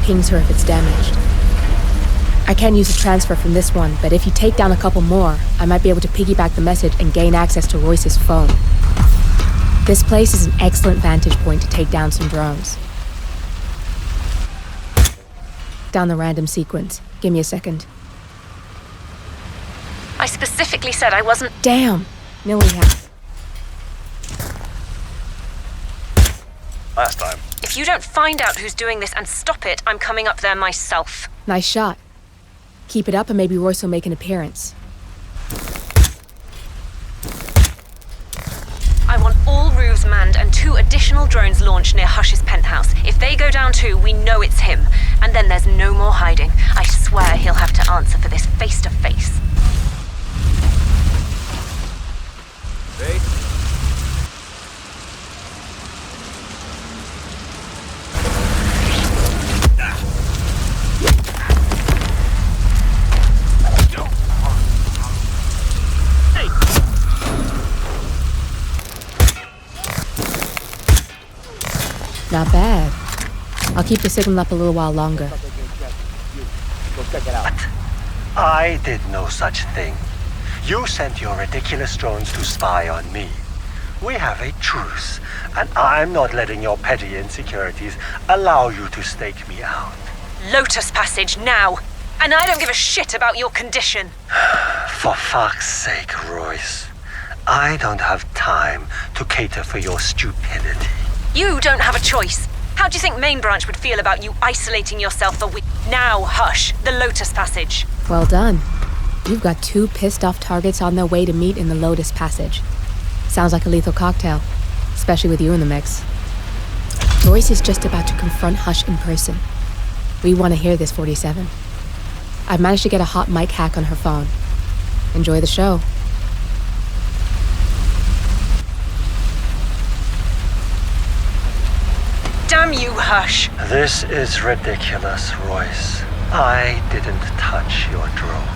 Pings her if it's damaged. I can't use a transfer from this one, but if you take down a couple more, I might be able to piggyback the message and gain access to Royce's phone. This place is an excellent vantage point to take down some drones. Down the random sequence. Give me a second. I specifically said I wasn't... Damn! Nearly half. Last time. If you don't find out who's doing this and stop it, I'm coming up there myself. Nice shot. Keep it up and maybe Royce will make an appearance. I want all roofs manned and 2 additional drones launched near Hush's penthouse. If they go down too, we know it's him. And then there's no more hiding. I swear he'll have to answer for this face to face. Hey. Not bad. I'll keep the signal up a little while longer. What? I did no such thing. You sent your ridiculous drones to spy on me. We have a truce, and I'm not letting your petty insecurities allow you to stake me out. Lotus Passage, now! And I don't give a shit about your condition. For fuck's sake, Royce. I don't have time to cater for your stupidity. You don't have a choice. How do you think Main Branch would feel about you isolating yourself for weeks? Now, hush, the Lotus Passage. Well done. You've got 2 pissed-off targets on their way to meet in the Lotus Passage. Sounds like a lethal cocktail, especially with you in the mix. Royce is just about to confront Hush in person. We want to hear this, 47. I've managed to get a hot mic hack on her phone. Enjoy the show. Damn you, Hush. This is ridiculous, Royce. I didn't touch your drones.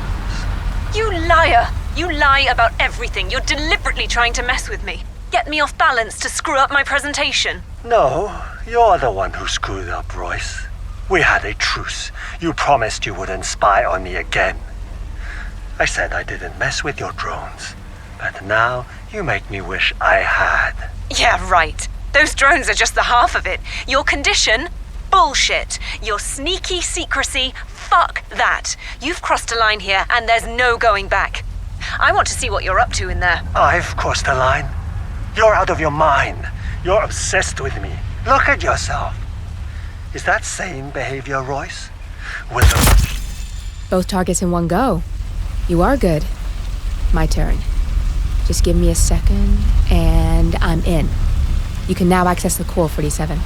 You liar! You lie about everything. You're deliberately trying to mess with me. Get me off balance to screw up my presentation. No, you're the one who screwed up, Royce. We had a truce. You promised you wouldn't spy on me again. I said I didn't mess with your drones. But now you make me wish I had. Yeah, right. Those drones are just the half of it. Your condition? Bullshit. Your sneaky secrecy? Fuck that. You've crossed a line here and there's no going back. I want to see what you're up to in there. I've crossed a line. You're out of your mind. You're obsessed with me. Look at yourself. Is that sane behavior, Royce? Both targets in one go. You are good. My turn. Just give me a second, and I'm in. You can now access the core, 47.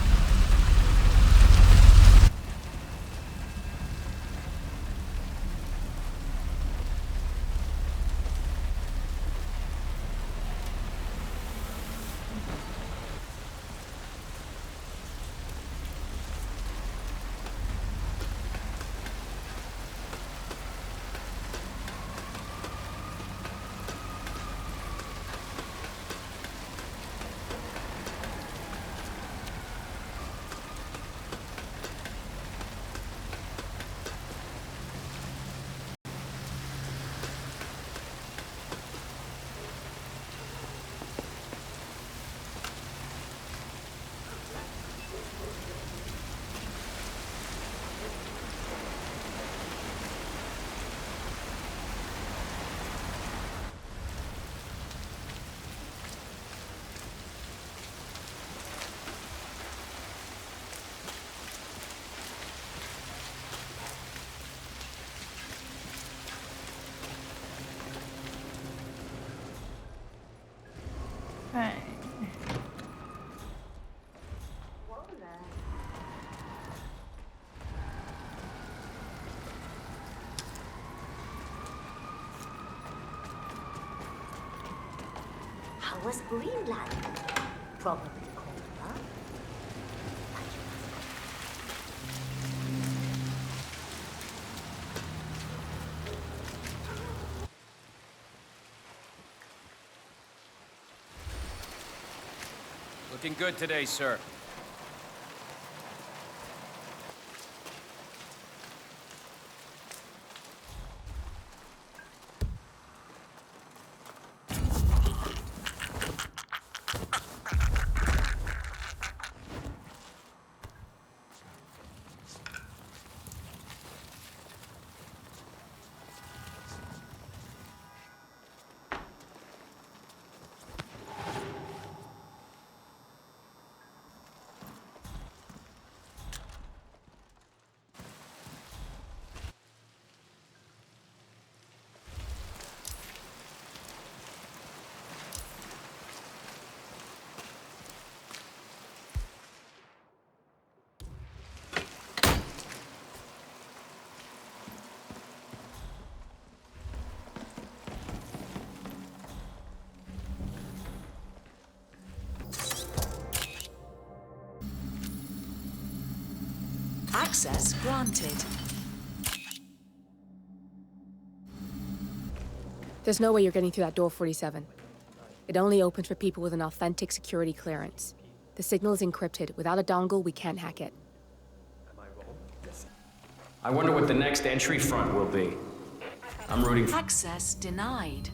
How was Greenland? Probably colder. Looking good today, sir. Access granted. There's no way you're getting through that door, 47. It only opens for people with an authentic security clearance. The signal is encrypted. Without a dongle, we can't hack it. I wonder what the next entry front will be. I'm rooting for... Access denied.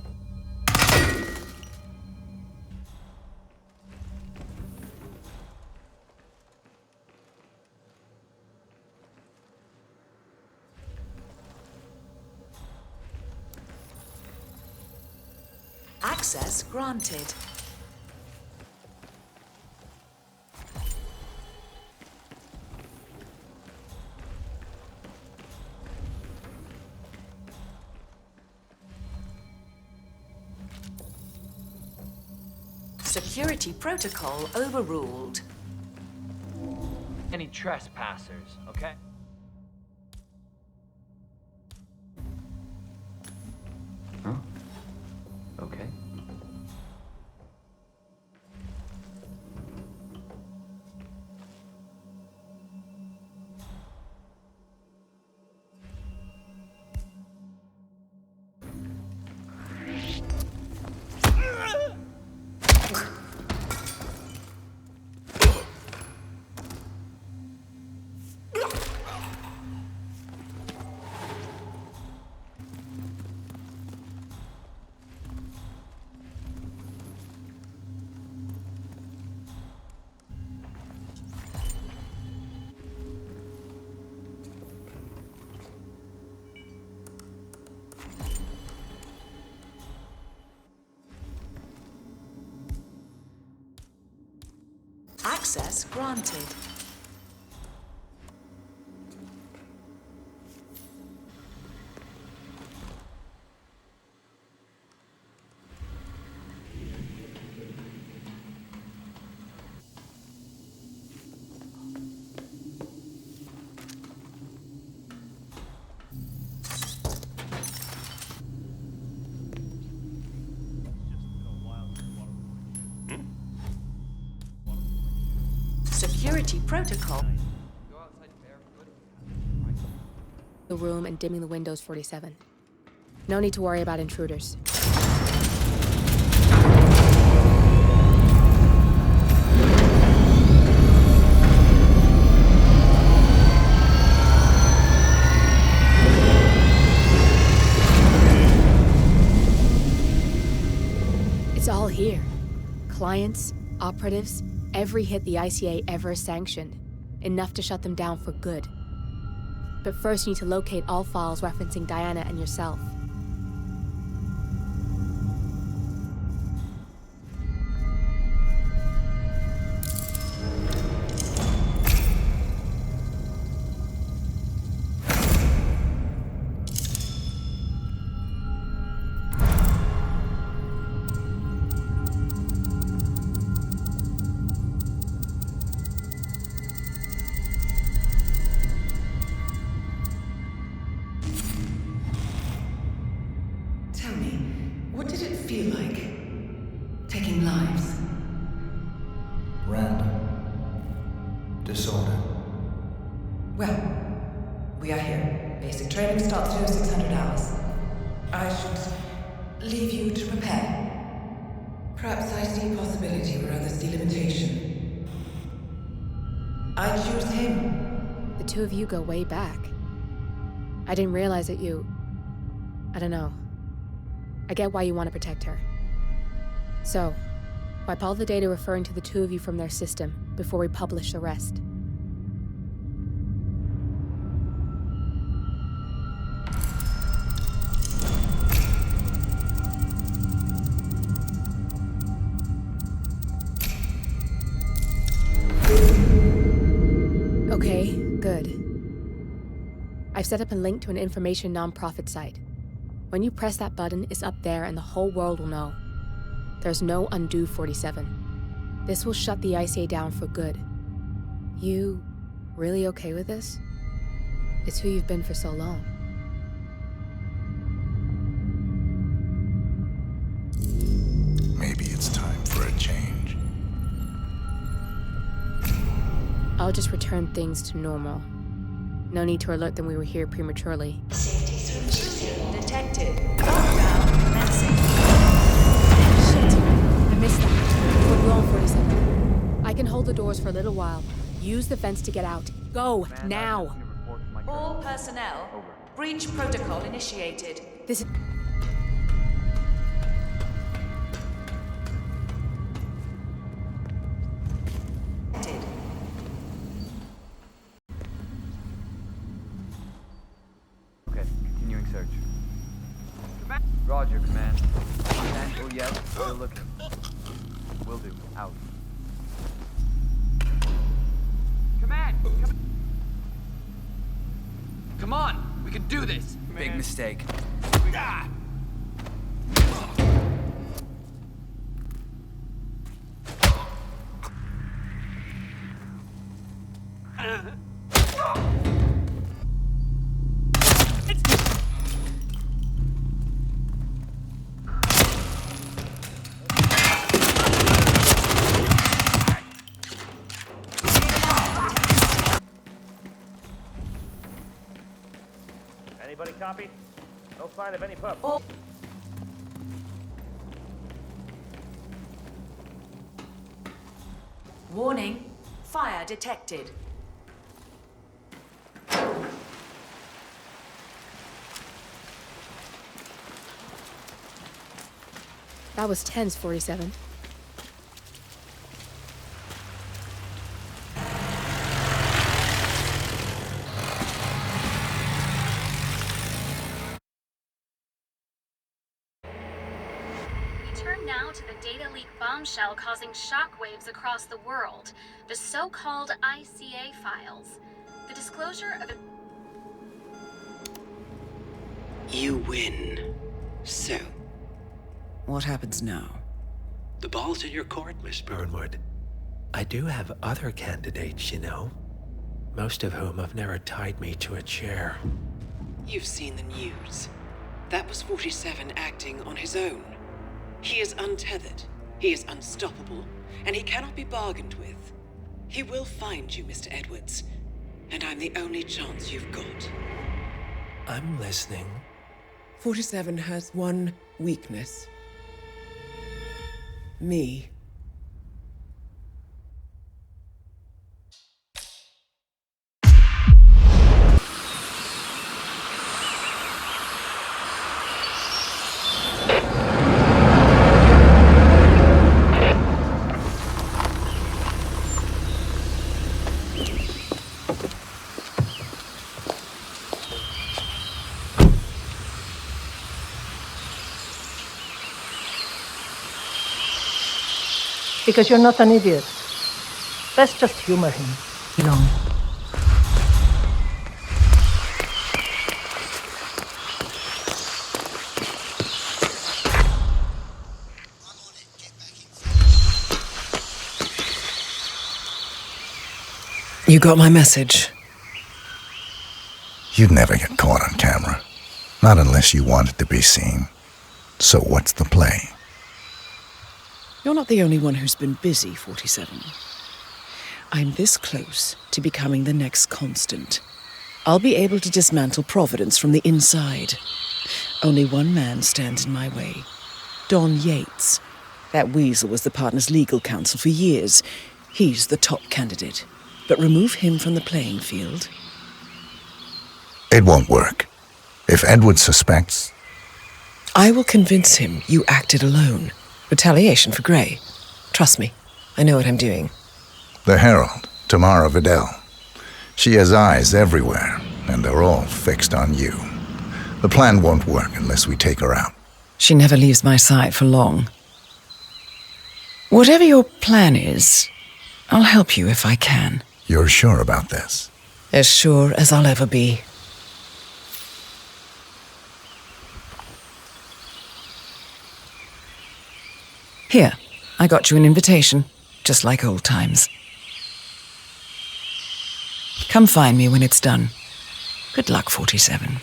Access granted. Security protocol overruled. Any trespassers, okay? Huh? Okay. Access granted. Security protocol. The room and dimming the windows, 47. No need to worry about intruders. It's all here. Clients, operatives, every hit the ICA ever sanctioned. Enough to shut them down for good. But first you need to locate all files referencing Diana and yourself. Tell me, what did it feel like? Taking lives? Random. Disorder. Well, we are here. Basic training starts here 600 hours. I should leave you to prepare. Perhaps I see possibility where others see limitation. I choose him. The two of you go way back. I didn't realize that you... I don't know. I get why you want to protect her. So, wipe all the data referring to the two of you from their system before we publish the rest. Okay, good. I've set up a link to an information nonprofit site. When you press that button, it's up there and the whole world will know. There's no undo 47. This will shut the ICA down for good. You really okay with this? It's who you've been for so long. Maybe it's time for a change. I'll just return things to normal. No need to alert them we were here prematurely. Detected. Lockdown message. Shit! I missed that. We're blown, 47. I can hold the doors for a little while. Use the fence to get out. Go, now! All personnel. Breach protocol initiated. This is... Okay, continuing search. Roger, Command. Command will yell. Out. Come on, we can do this. Big mistake. Anybody copy? No sign of any pup. Warning, fire detected. That was tense, 47. We turn now to the data leak bombshell causing shockwaves across the world, the so-called ICA files. The disclosure of You win. So, What happens now? the ball's in your court, Miss Burnwood. I do have other candidates, you know. Most of whom have never tied me to a chair. You've seen the news. That was 47 acting on his own. He is untethered, he is unstoppable, and he cannot be bargained with. He will find you, Mr. Edwards, and I'm the only chance you've got. I'm listening. 47 has one weakness. Me. Because you're not an idiot. Let's just humor him. You got my message. You'd never get caught on camera. Not unless you wanted to be seen. So what's the play? You're not the only one who's been busy, 47. I'm this close to becoming the next Constant. I'll be able to dismantle Providence from the inside. Only one man stands in my way. Don Yates. That weasel was the partner's legal counsel for years. He's the top candidate. But remove him from the playing field. It won't work. If Edward suspects... I will convince him you acted alone. Retaliation for Grey. Trust me, I know what I'm doing. The Herald, Tamara Vidal. She has eyes everywhere, and they're all fixed on you. The plan won't work unless we take her out. She never leaves my side for long. Whatever your plan is, I'll help you if I can. You're sure about this? As sure as I'll ever be. Here, I got you an invitation, just like old times. Come find me when it's done. Good luck, 47.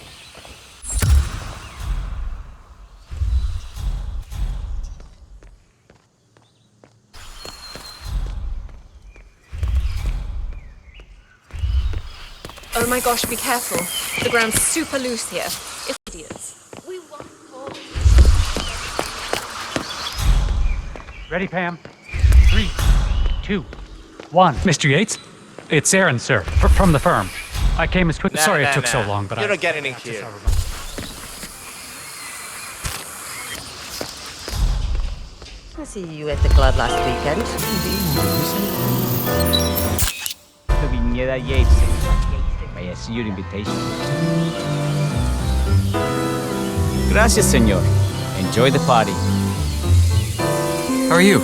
Oh my gosh, be careful. The ground's super loose here. Idiots. Ready, Pam? 3, 2, 1. Mr. Yates? It's Aaron, sir, from the firm. I came as quick... Sorry it took so long, but You don't get any here. I see you at the club last weekend. Viñeda Yates. May I see your invitation? Gracias, señor. Enjoy the party. How are you?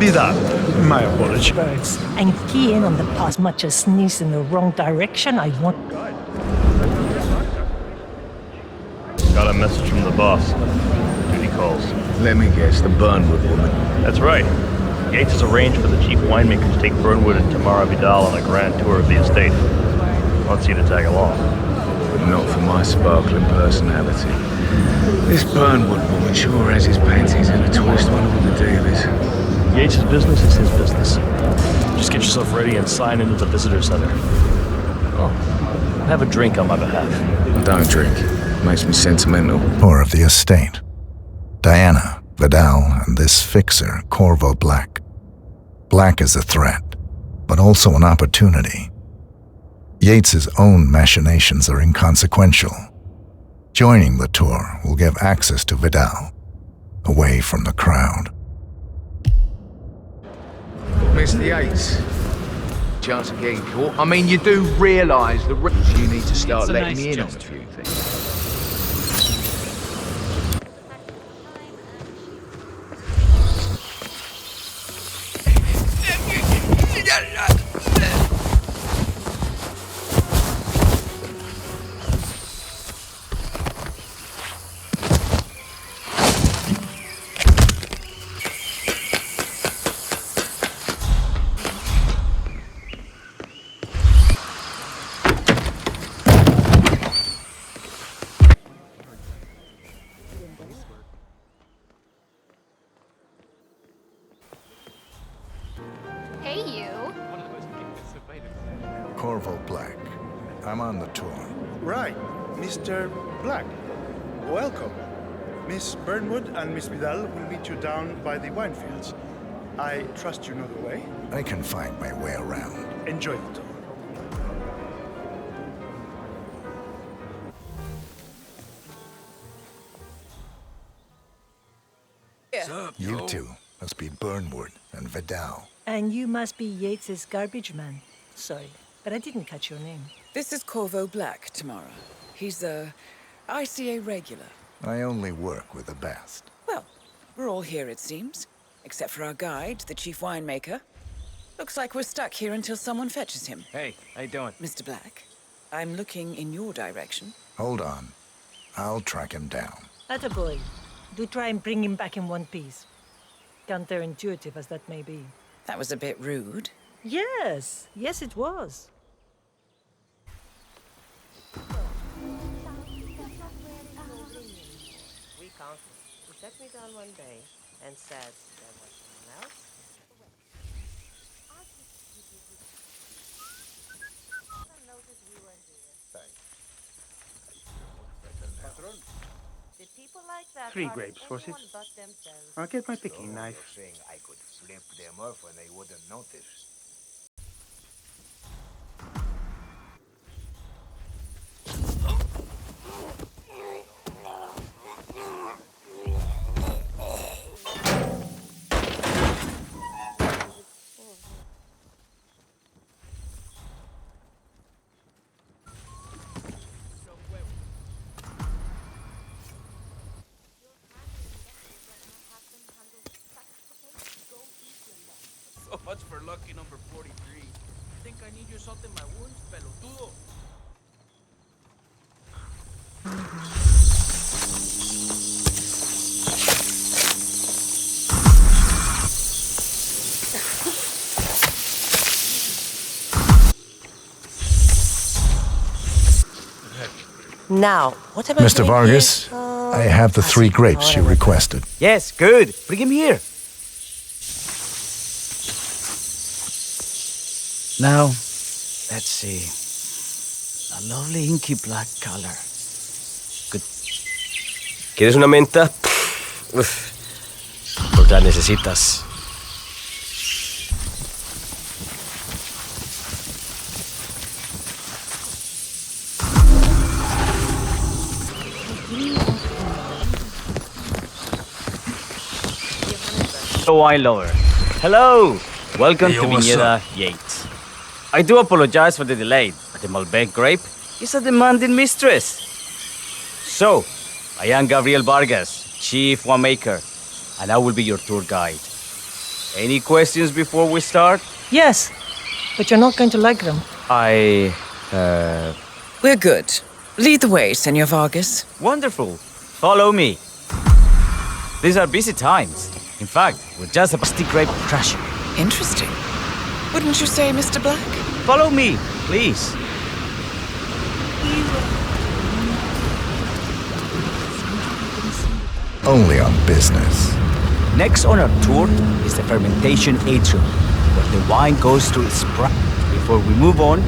Vidal. My apology. Birds. And key in on the as much as sneeze in the wrong direction. I want. Got a message from the boss. Duty calls. Let me guess, the Burnwood woman. That's right. Yates has arranged for the chief winemaker to take Burnwood and Tamara Vidal on a grand tour of the estate. Wants you to tag along. But not for my sparkling personality. This Burnwood woman sure has his panties in a twist, one of the Davies. Yates' business is his business. Just get yourself ready and sign into the visitor center. Oh, have a drink on my behalf. I don't drink. Makes me sentimental. Tour of the estate. Diana, Vidal, and this fixer, Corvo Black. Black is a threat, but also an opportunity. Yates's own machinations are inconsequential. Joining the tour will give access to Vidal, away from the crowd. Mr. Yates, chance of getting caught. I mean, you do realise the risks you need to start letting me in on a few things. Hey, you. Corvo Black. I'm on the tour. Right, Mr. Black. Welcome. Miss Burnwood and Miss Vidal will meet you down by the wine fields. I trust you know the way. I can find my way around. Enjoy the tour. You two must be Burnwood and Vidal. And you must be Yates's garbage man. Sorry, but I didn't catch your name. This is Corvo Black, Tamara. He's a ICA regular. I only work with the best. Well, we're all here, it seems. Except for our guide, the chief winemaker. Looks like we're stuck here until someone fetches him. Hey, how you doing? Mr. Black, I'm looking in your direction. Hold on. I'll track him down. Attaboy. Do try and bring him back in one piece. Counterintuitive as that may be. That was a bit rude. Yes, yes it was. Recounted. He set me down one day and said there was someone else. Did people like that? 3 grapes, was it? I'll get my picking knife. Saying I could flip them off and they wouldn't notice. So much for lucky number 43. Think I need your salt in my wounds, pelotudo? Now, what about Mr. Vargas, I have the 3 grapes you requested. Yes, good. Bring him here. Now, let's see. A lovely inky black color. Good. ¿Quieres una menta? Uf. Pues la necesitas. Wine lover. Hello. Welcome Hey, to what's Viñeda Yates. I do apologize for the delay, but the Malbec grape is a demanding mistress. So, I am Gabriel Vargas, chief winemaker, and I will be your tour guide. Any questions before we start? Yes, but you're not going to like them. We're good. Lead the way, Senor Vargas. Wonderful. Follow me. These are busy times. In fact, we're just about to grape crashing. Interesting. Wouldn't you say, Mr. Black? Follow me, please. Only on business. Next on our tour is the fermentation atrium, where the wine goes through its prime. Before we move on,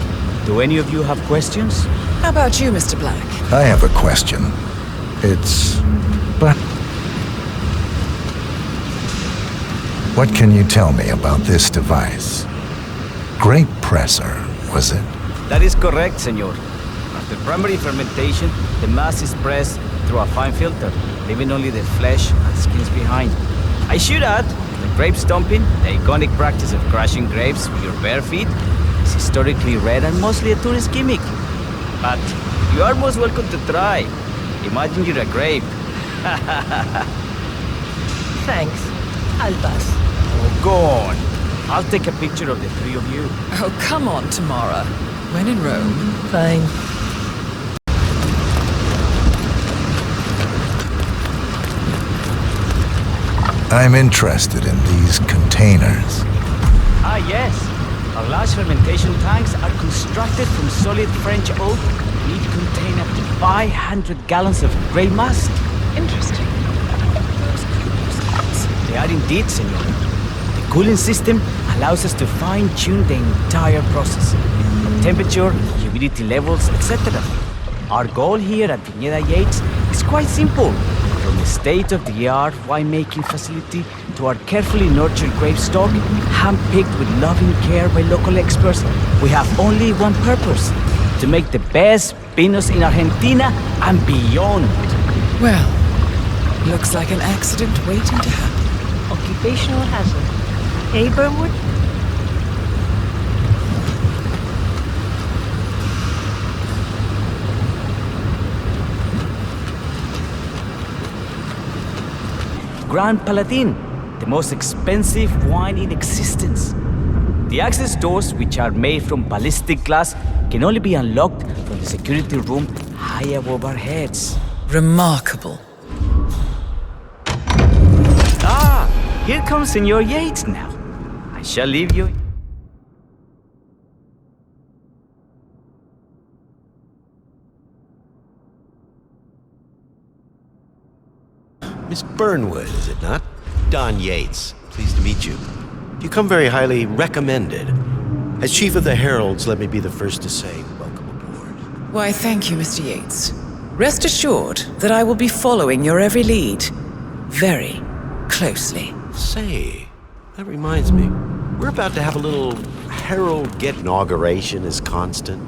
do any of you have questions? How about you, Mr. Black? I have a question. But what can you tell me about this device? Grape presser, was it? That is correct, senor. After primary fermentation, the mass is pressed through a fine filter, leaving only the flesh and skins behind. I should add, the grape stomping, the iconic practice of crushing grapes with your bare feet, is historically rare and mostly a tourist gimmick. But you are most welcome to try. Imagine you're a grape. Thanks. I'll pass. Oh, go on. I'll take a picture of the three of you. Oh, come on, Tamara. When in Rome. Fine. I'm interested in these containers. Ah, yes. Our large fermentation tanks are constructed from solid French oak and each contain up to 500 gallons of grape must. Interesting. They are indeed, senor. The cooling system allows us to fine-tune the entire process. From temperature, humidity levels, etc. Our goal here at Viñeda Yates is quite simple. From the state-of-the-art winemaking facility to our carefully nurtured grape stock, hand-picked with loving care by local experts, we have only one purpose: to make the best vinos in Argentina and beyond. Well, looks like an accident waiting to happen. Occupational hazard. Eh, Burnwood? Grand Paladin, the most expensive wine in existence. The access doors, which are made from ballistic glass, can only be unlocked from the security room high above our heads. Remarkable. Ah, here comes Senor Yates now. I shall leave you. Miss Burnwood, is it not? Don Yates. Pleased to meet you. You come very highly recommended. As Chief of the Heralds, let me be the first to say welcome aboard. Why, thank you, Mr. Yates. Rest assured that I will be following your every lead very closely. Say, that reminds me. We're about to have a little Herald get inauguration as constant.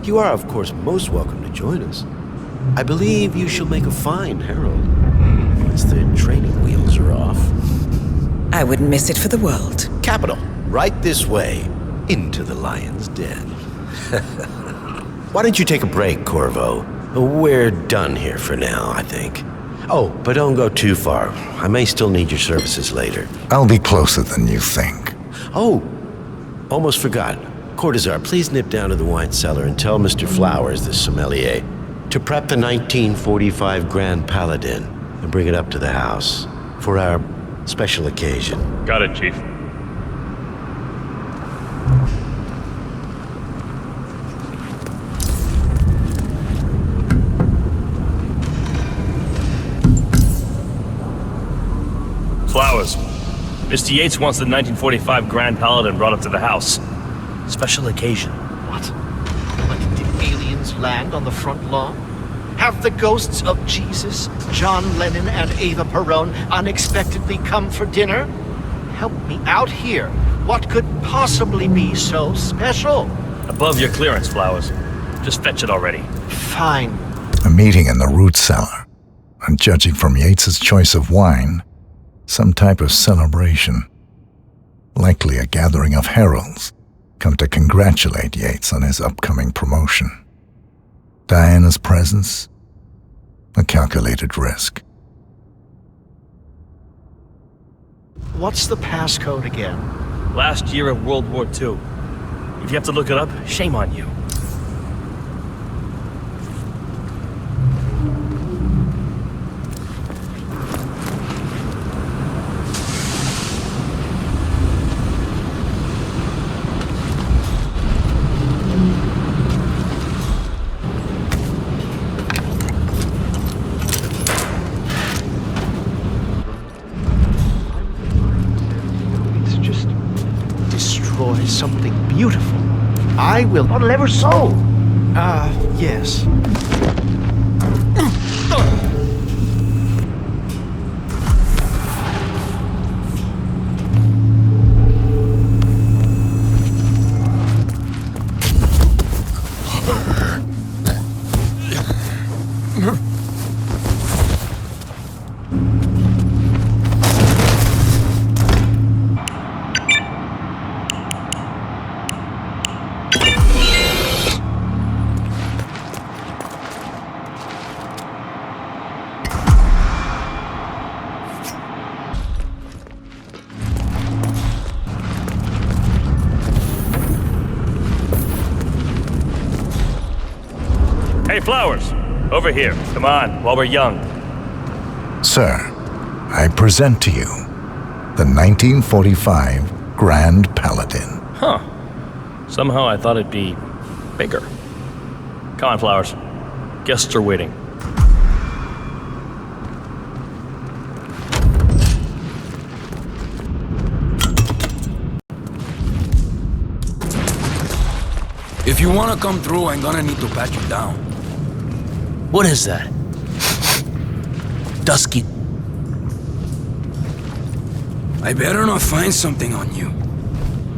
You are, of course, most welcome to join us. I believe you shall make a fine Herald. Once the training wheels are off. I wouldn't miss it for the world. Capital. Right this way. Into the lion's den. Why don't you take a break, Corvo? We're done here for now, I think. Oh, but don't go too far. I may still need your services later. I'll be closer than you think. Oh, almost forgot. Cortazar, please nip down to the wine cellar and tell Mr. Flowers, the sommelier, to prep the 1945 Grand Paladin and bring it up to the house for our special occasion. Got it, Chief. Flowers. Mr. Yates wants the 1945 Grand Paladin brought up to the house. Special occasion. What? When did aliens land on the front lawn? Have the ghosts of Jesus, John Lennon, and Eva Peron unexpectedly come for dinner? Help me out here. What could possibly be so special? Above your clearance, Flowers. Just fetch it already. Fine. A meeting in the root cellar. And judging from Yates's choice of wine, some type of celebration. Likely a gathering of heralds come to congratulate Yates on his upcoming promotion. Diana's presence, a calculated risk. What's the passcode again? Last year of World War II. If you have to look it up, shame on you. Something beautiful. I will not ever so. Yes. Hey, Flowers! Over here. Come on, while we're young. Sir, I present to you the 1945 Grand Paladin. Huh. Somehow I thought it'd be bigger. Come on, Flowers. Guests are waiting. If you want to come through, I'm gonna need to pat you down. What is that? Dusky. I better not find something on you.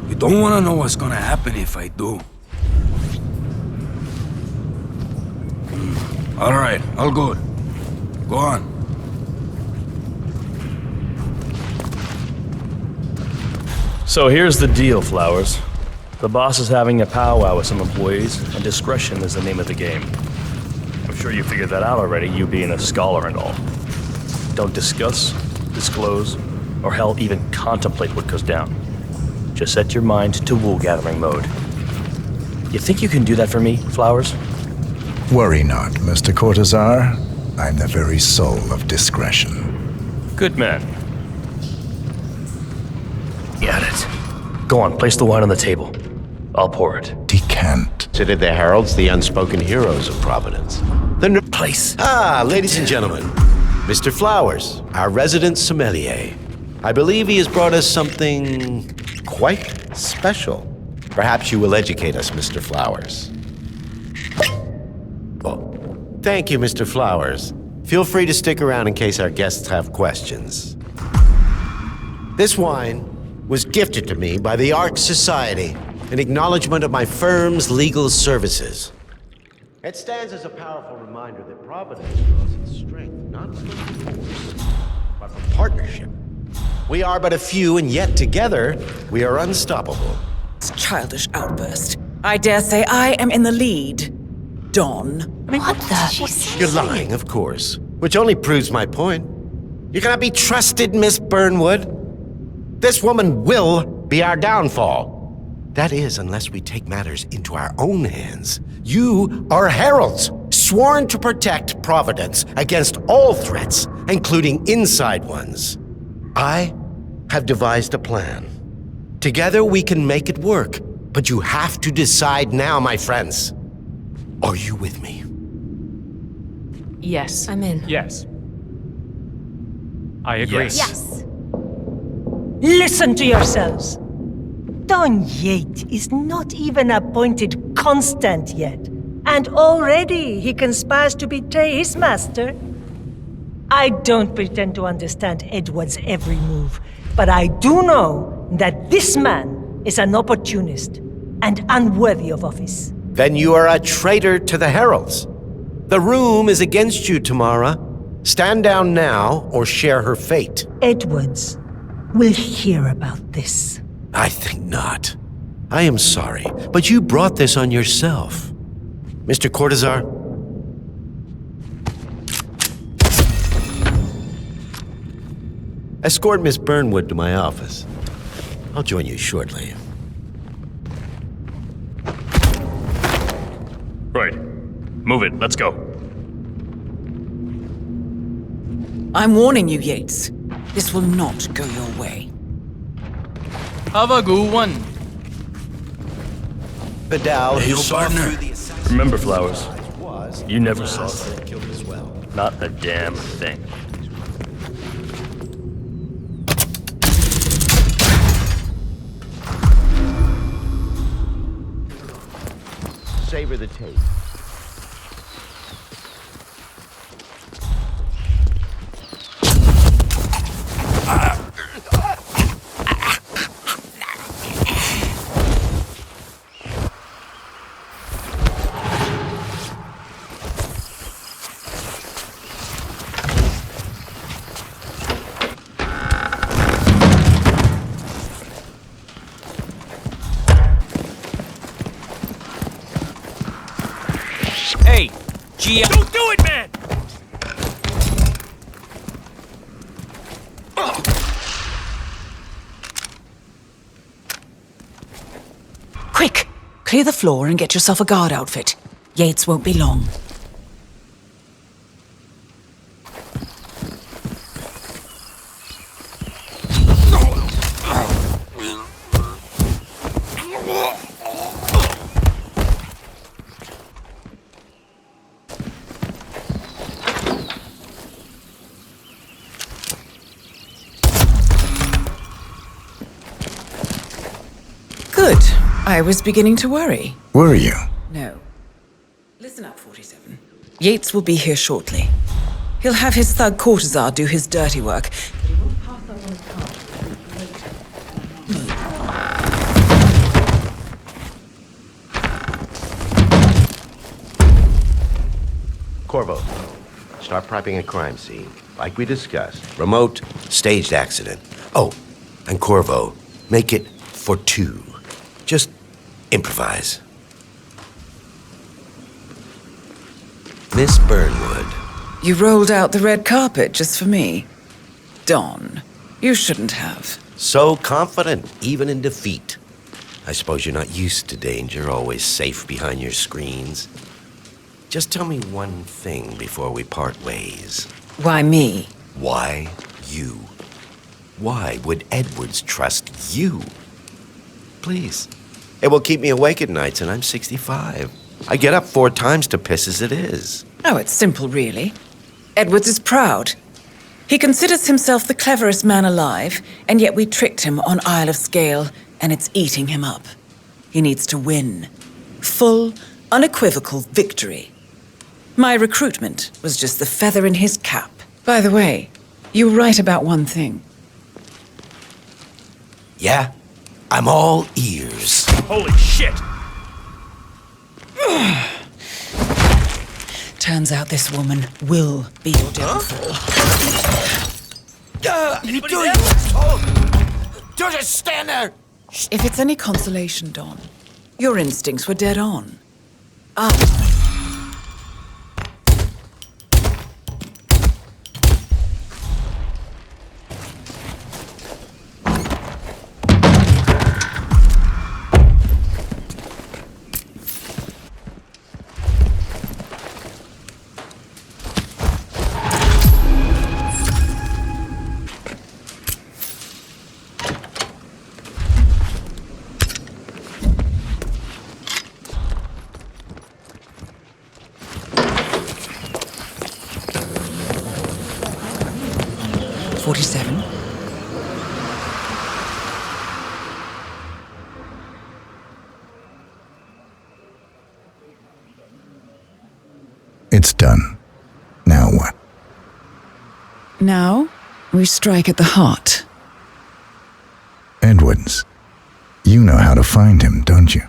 You don't want to know what's gonna happen if I do. All right, all good. Go on. So here's the deal, Flowers. The boss is having a powwow with some employees, and discretion is the name of the game. I'm sure you figured that out already, you being a scholar and all. Don't discuss, disclose, or hell, even contemplate what goes down. Just set your mind to wool-gathering mode. You think you can do that for me, Flowers? Worry not, Mr. Cortazar. I'm the very soul of discretion. Good man. Got it. Go on, place the wine on the table. I'll pour it. Decant. Consider the heralds the unspoken heroes of Providence. The place. Ladies and gentlemen, Mr. Flowers, our resident sommelier. I believe he has brought us something quite special. Perhaps you will educate us, Mr. Flowers. Oh, thank you, Mr. Flowers. Feel free to stick around in case our guests have questions. This wine was gifted to me by the Ark Society in acknowledgement of my firm's legal services. It stands as a powerful reminder that Providence draws its strength not from force, but from partnership. We are but a few, and yet together we are unstoppable. It's a childish outburst. I dare say I am in the lead. Don. What the? You're lying, of course, which only proves my point. You cannot be trusted, Miss Burnwood. This woman will be our downfall. That is, unless we take matters into our own hands. You are heralds, sworn to protect Providence against all threats, including inside ones. I have devised a plan. Together we can make it work, but you have to decide now, my friends. Are you with me? Yes. I'm in. Yes. I agree. Yes. Listen to yourselves. Don Yates is not even appointed constant yet, and already he conspires to betray his master. I don't pretend to understand Edward's every move, but I do know that this man is an opportunist and unworthy of office. Then you are a traitor to the heralds. The room is against you, Tamara. Stand down now or share her fate. Edwards will hear about this. I think not. I am sorry, but you brought this on yourself. Mr. Cortazar? Escort Miss Burnwood to my office. I'll join you shortly. Right. Move it. Let's go. I'm warning you, Yates. This will not go your way. Have a good one. Vidal, Hey, who yo, saw partner. through the assassin's Remember, Flowers, was you never saw Hassett killed as well. not a damn thing. Savor the tape. Hey, Gia. Don't do it, man! Quick! Clear the floor and get yourself a guard outfit. Yates won't be long. Good. I was beginning to worry. Were you? No. Listen up, 47. Yates will be here shortly. He'll have his thug Cortazar do his dirty work. Corvo, start prepping a crime scene, like we discussed. Remote, staged accident. Oh, and Corvo, make it for two. Just improvise. Miss Burnwood. You rolled out the red carpet just for me. Don, you shouldn't have. So confident, even in defeat. I suppose you're not used to danger, always safe behind your screens. Just tell me one thing before we part ways. Why me? Why you? Why would Edwards trust you? Please. It will keep me awake at nights, and I'm 65. I get up 4 times to piss as it is. Oh, it's simple, really. Edwards is proud. He considers himself the cleverest man alive, and yet we tricked him on Isle of Scale, and it's eating him up. He needs to win. Full, unequivocal victory. My recruitment was just the feather in his cap. By the way, you were right about one thing. Yeah? I'm all ears. Holy shit! Turns out this woman will be your downfall. You do it! Don't just stand there! If it's any consolation, Don, your instincts were dead on. It's done. Now what? Now, we strike at the heart. Edwards. You know how to find him, don't you?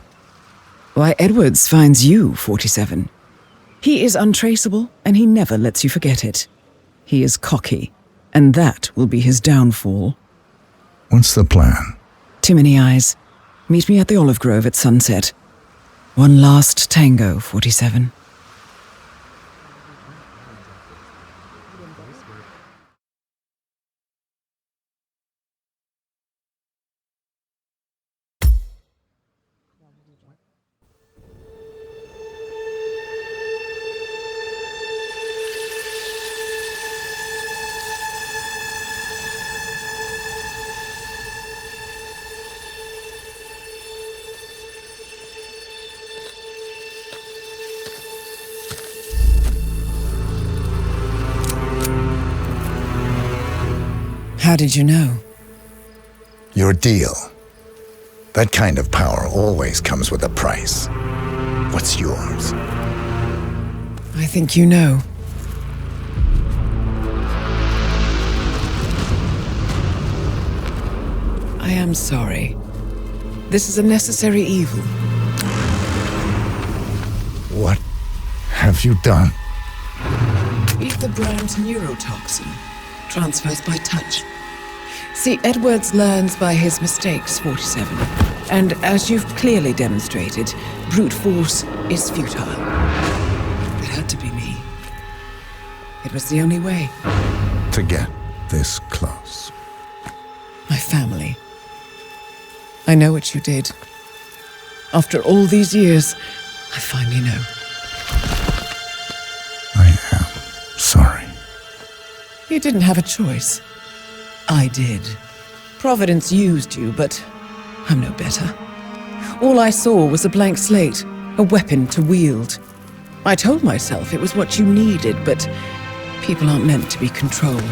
Why, Edwards finds you, 47. He is untraceable, and he never lets you forget it. He is cocky, and that will be his downfall. What's the plan? Too many eyes. Meet me at the Olive Grove at sunset. One last tango, 47. How did you know? Your deal. That kind of power always comes with a price. What's yours? I think you know. I am sorry. This is a necessary evil. What have you done? Ether brand neurotoxin. Transfers by touch. See, Edwards learns by his mistakes, 47. And as you've clearly demonstrated, brute force is futile. It had to be me. It was the only way. To get this close. My family. I know what you did. After all these years, I finally know. I am sorry. You didn't have a choice. I did. Providence used you, but I'm no better. All I saw was a blank slate, a weapon to wield. I told myself it was what you needed, but people aren't meant to be controlled.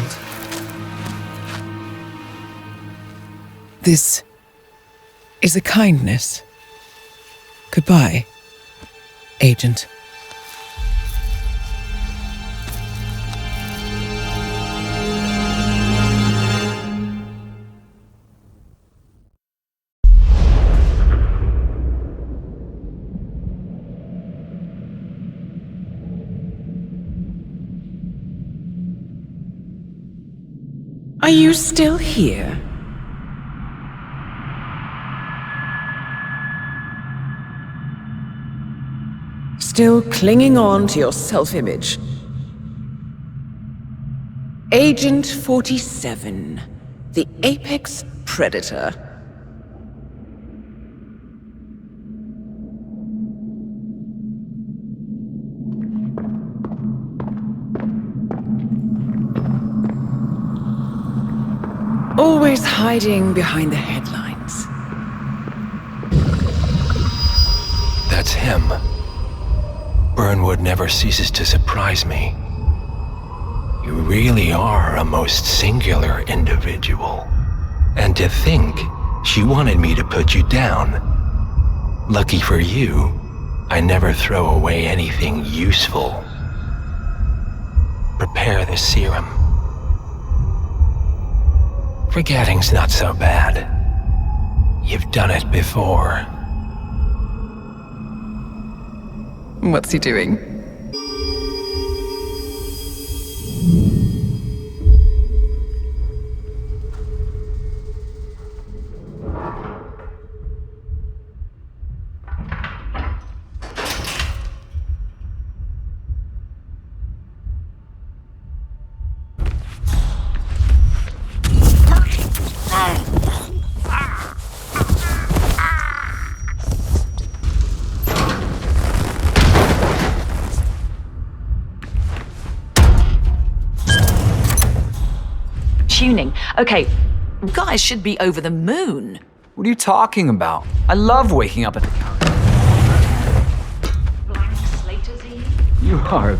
This is a kindness. Goodbye, Agent. Are you still here? Still clinging on to your self-image? Agent 47, the apex predator. Always hiding behind the headlines. That's him. Burnwood never ceases to surprise me. You really are a most singular individual. And to think she wanted me to put you down. Lucky for you, I never throw away anything useful. Prepare the serum. Forgetting's not so bad. You've done it before. What's he doing? Tuning. Okay, you guys should be over the moon. What are you talking about? I love waking up at the counter. Blank Slater Z? You are a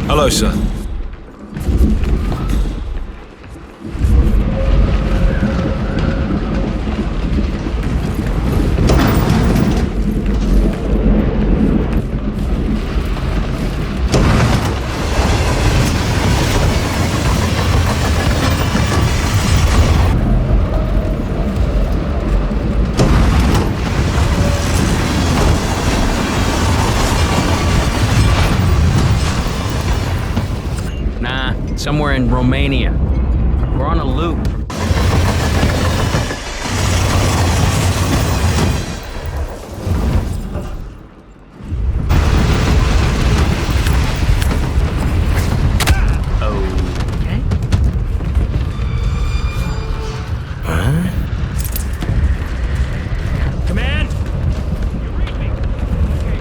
Hello, sir. Somewhere in Romania. We're on a loop. Okay. Huh? Command! You read me? Okay,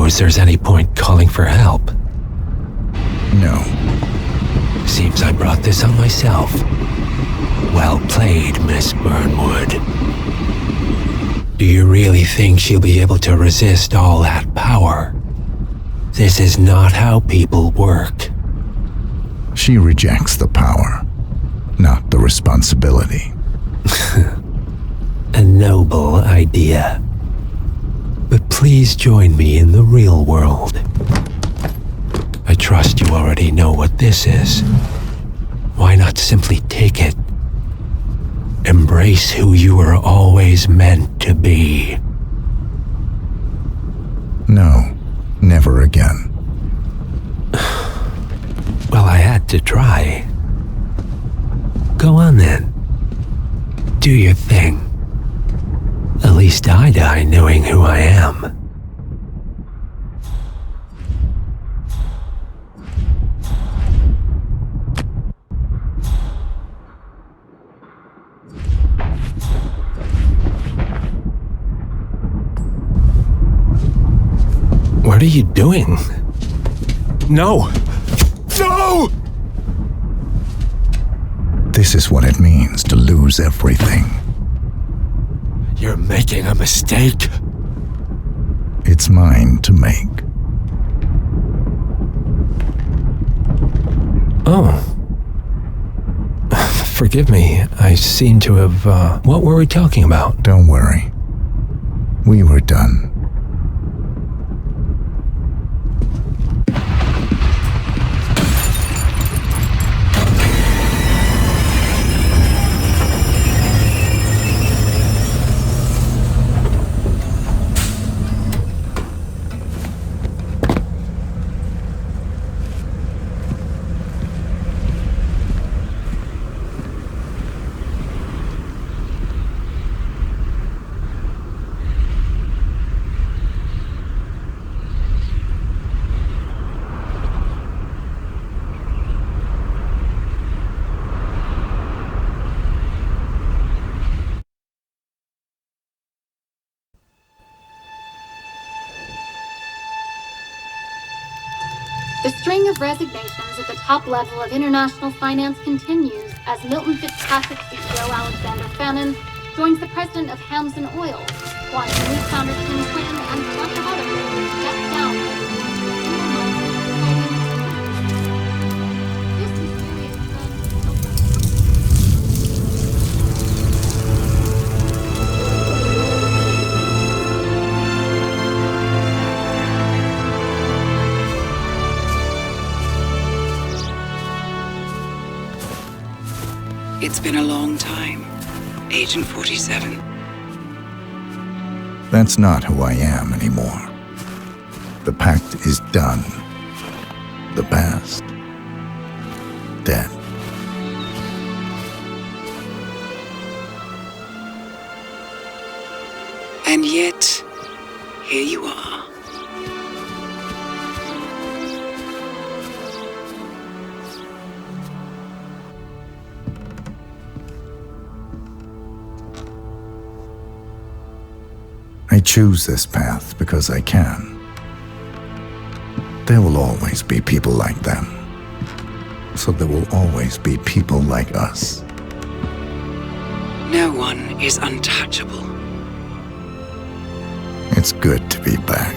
suppose there's any point calling for help. No. Seems I brought this on myself. Well played, Miss Burnwood. Do you really think she'll be able to resist all that power? This is not how people work. She rejects the power, not the responsibility. A noble idea. But please join me in the real world. I trust you already know what this is. Why not simply take it? Embrace who you were always meant to be. No, never again. Well, I had to try. Go on then. Do your thing. At least I die knowing who I am. What are you doing? No! No! This is what it means to lose everything. You're making a mistake. It's mine to make. Oh. Forgive me, I seem to have, what were we talking about? Don't worry. We were done. The string of resignations at the top level of international finance continues as Milton Fitzpatrick CEO Alexander Fannin joins the president of Hamson Oil, Quantum Leap founder Tim Quinn, and a bunch of others who stepped down. This mysterious It's been a long time, Agent 47. That's not who I am anymore. The pact is done. The past, dead. And yet, here you are. I choose this path because I can. There will always be people like them. So there will always be people like us. No one is untouchable. It's good to be back.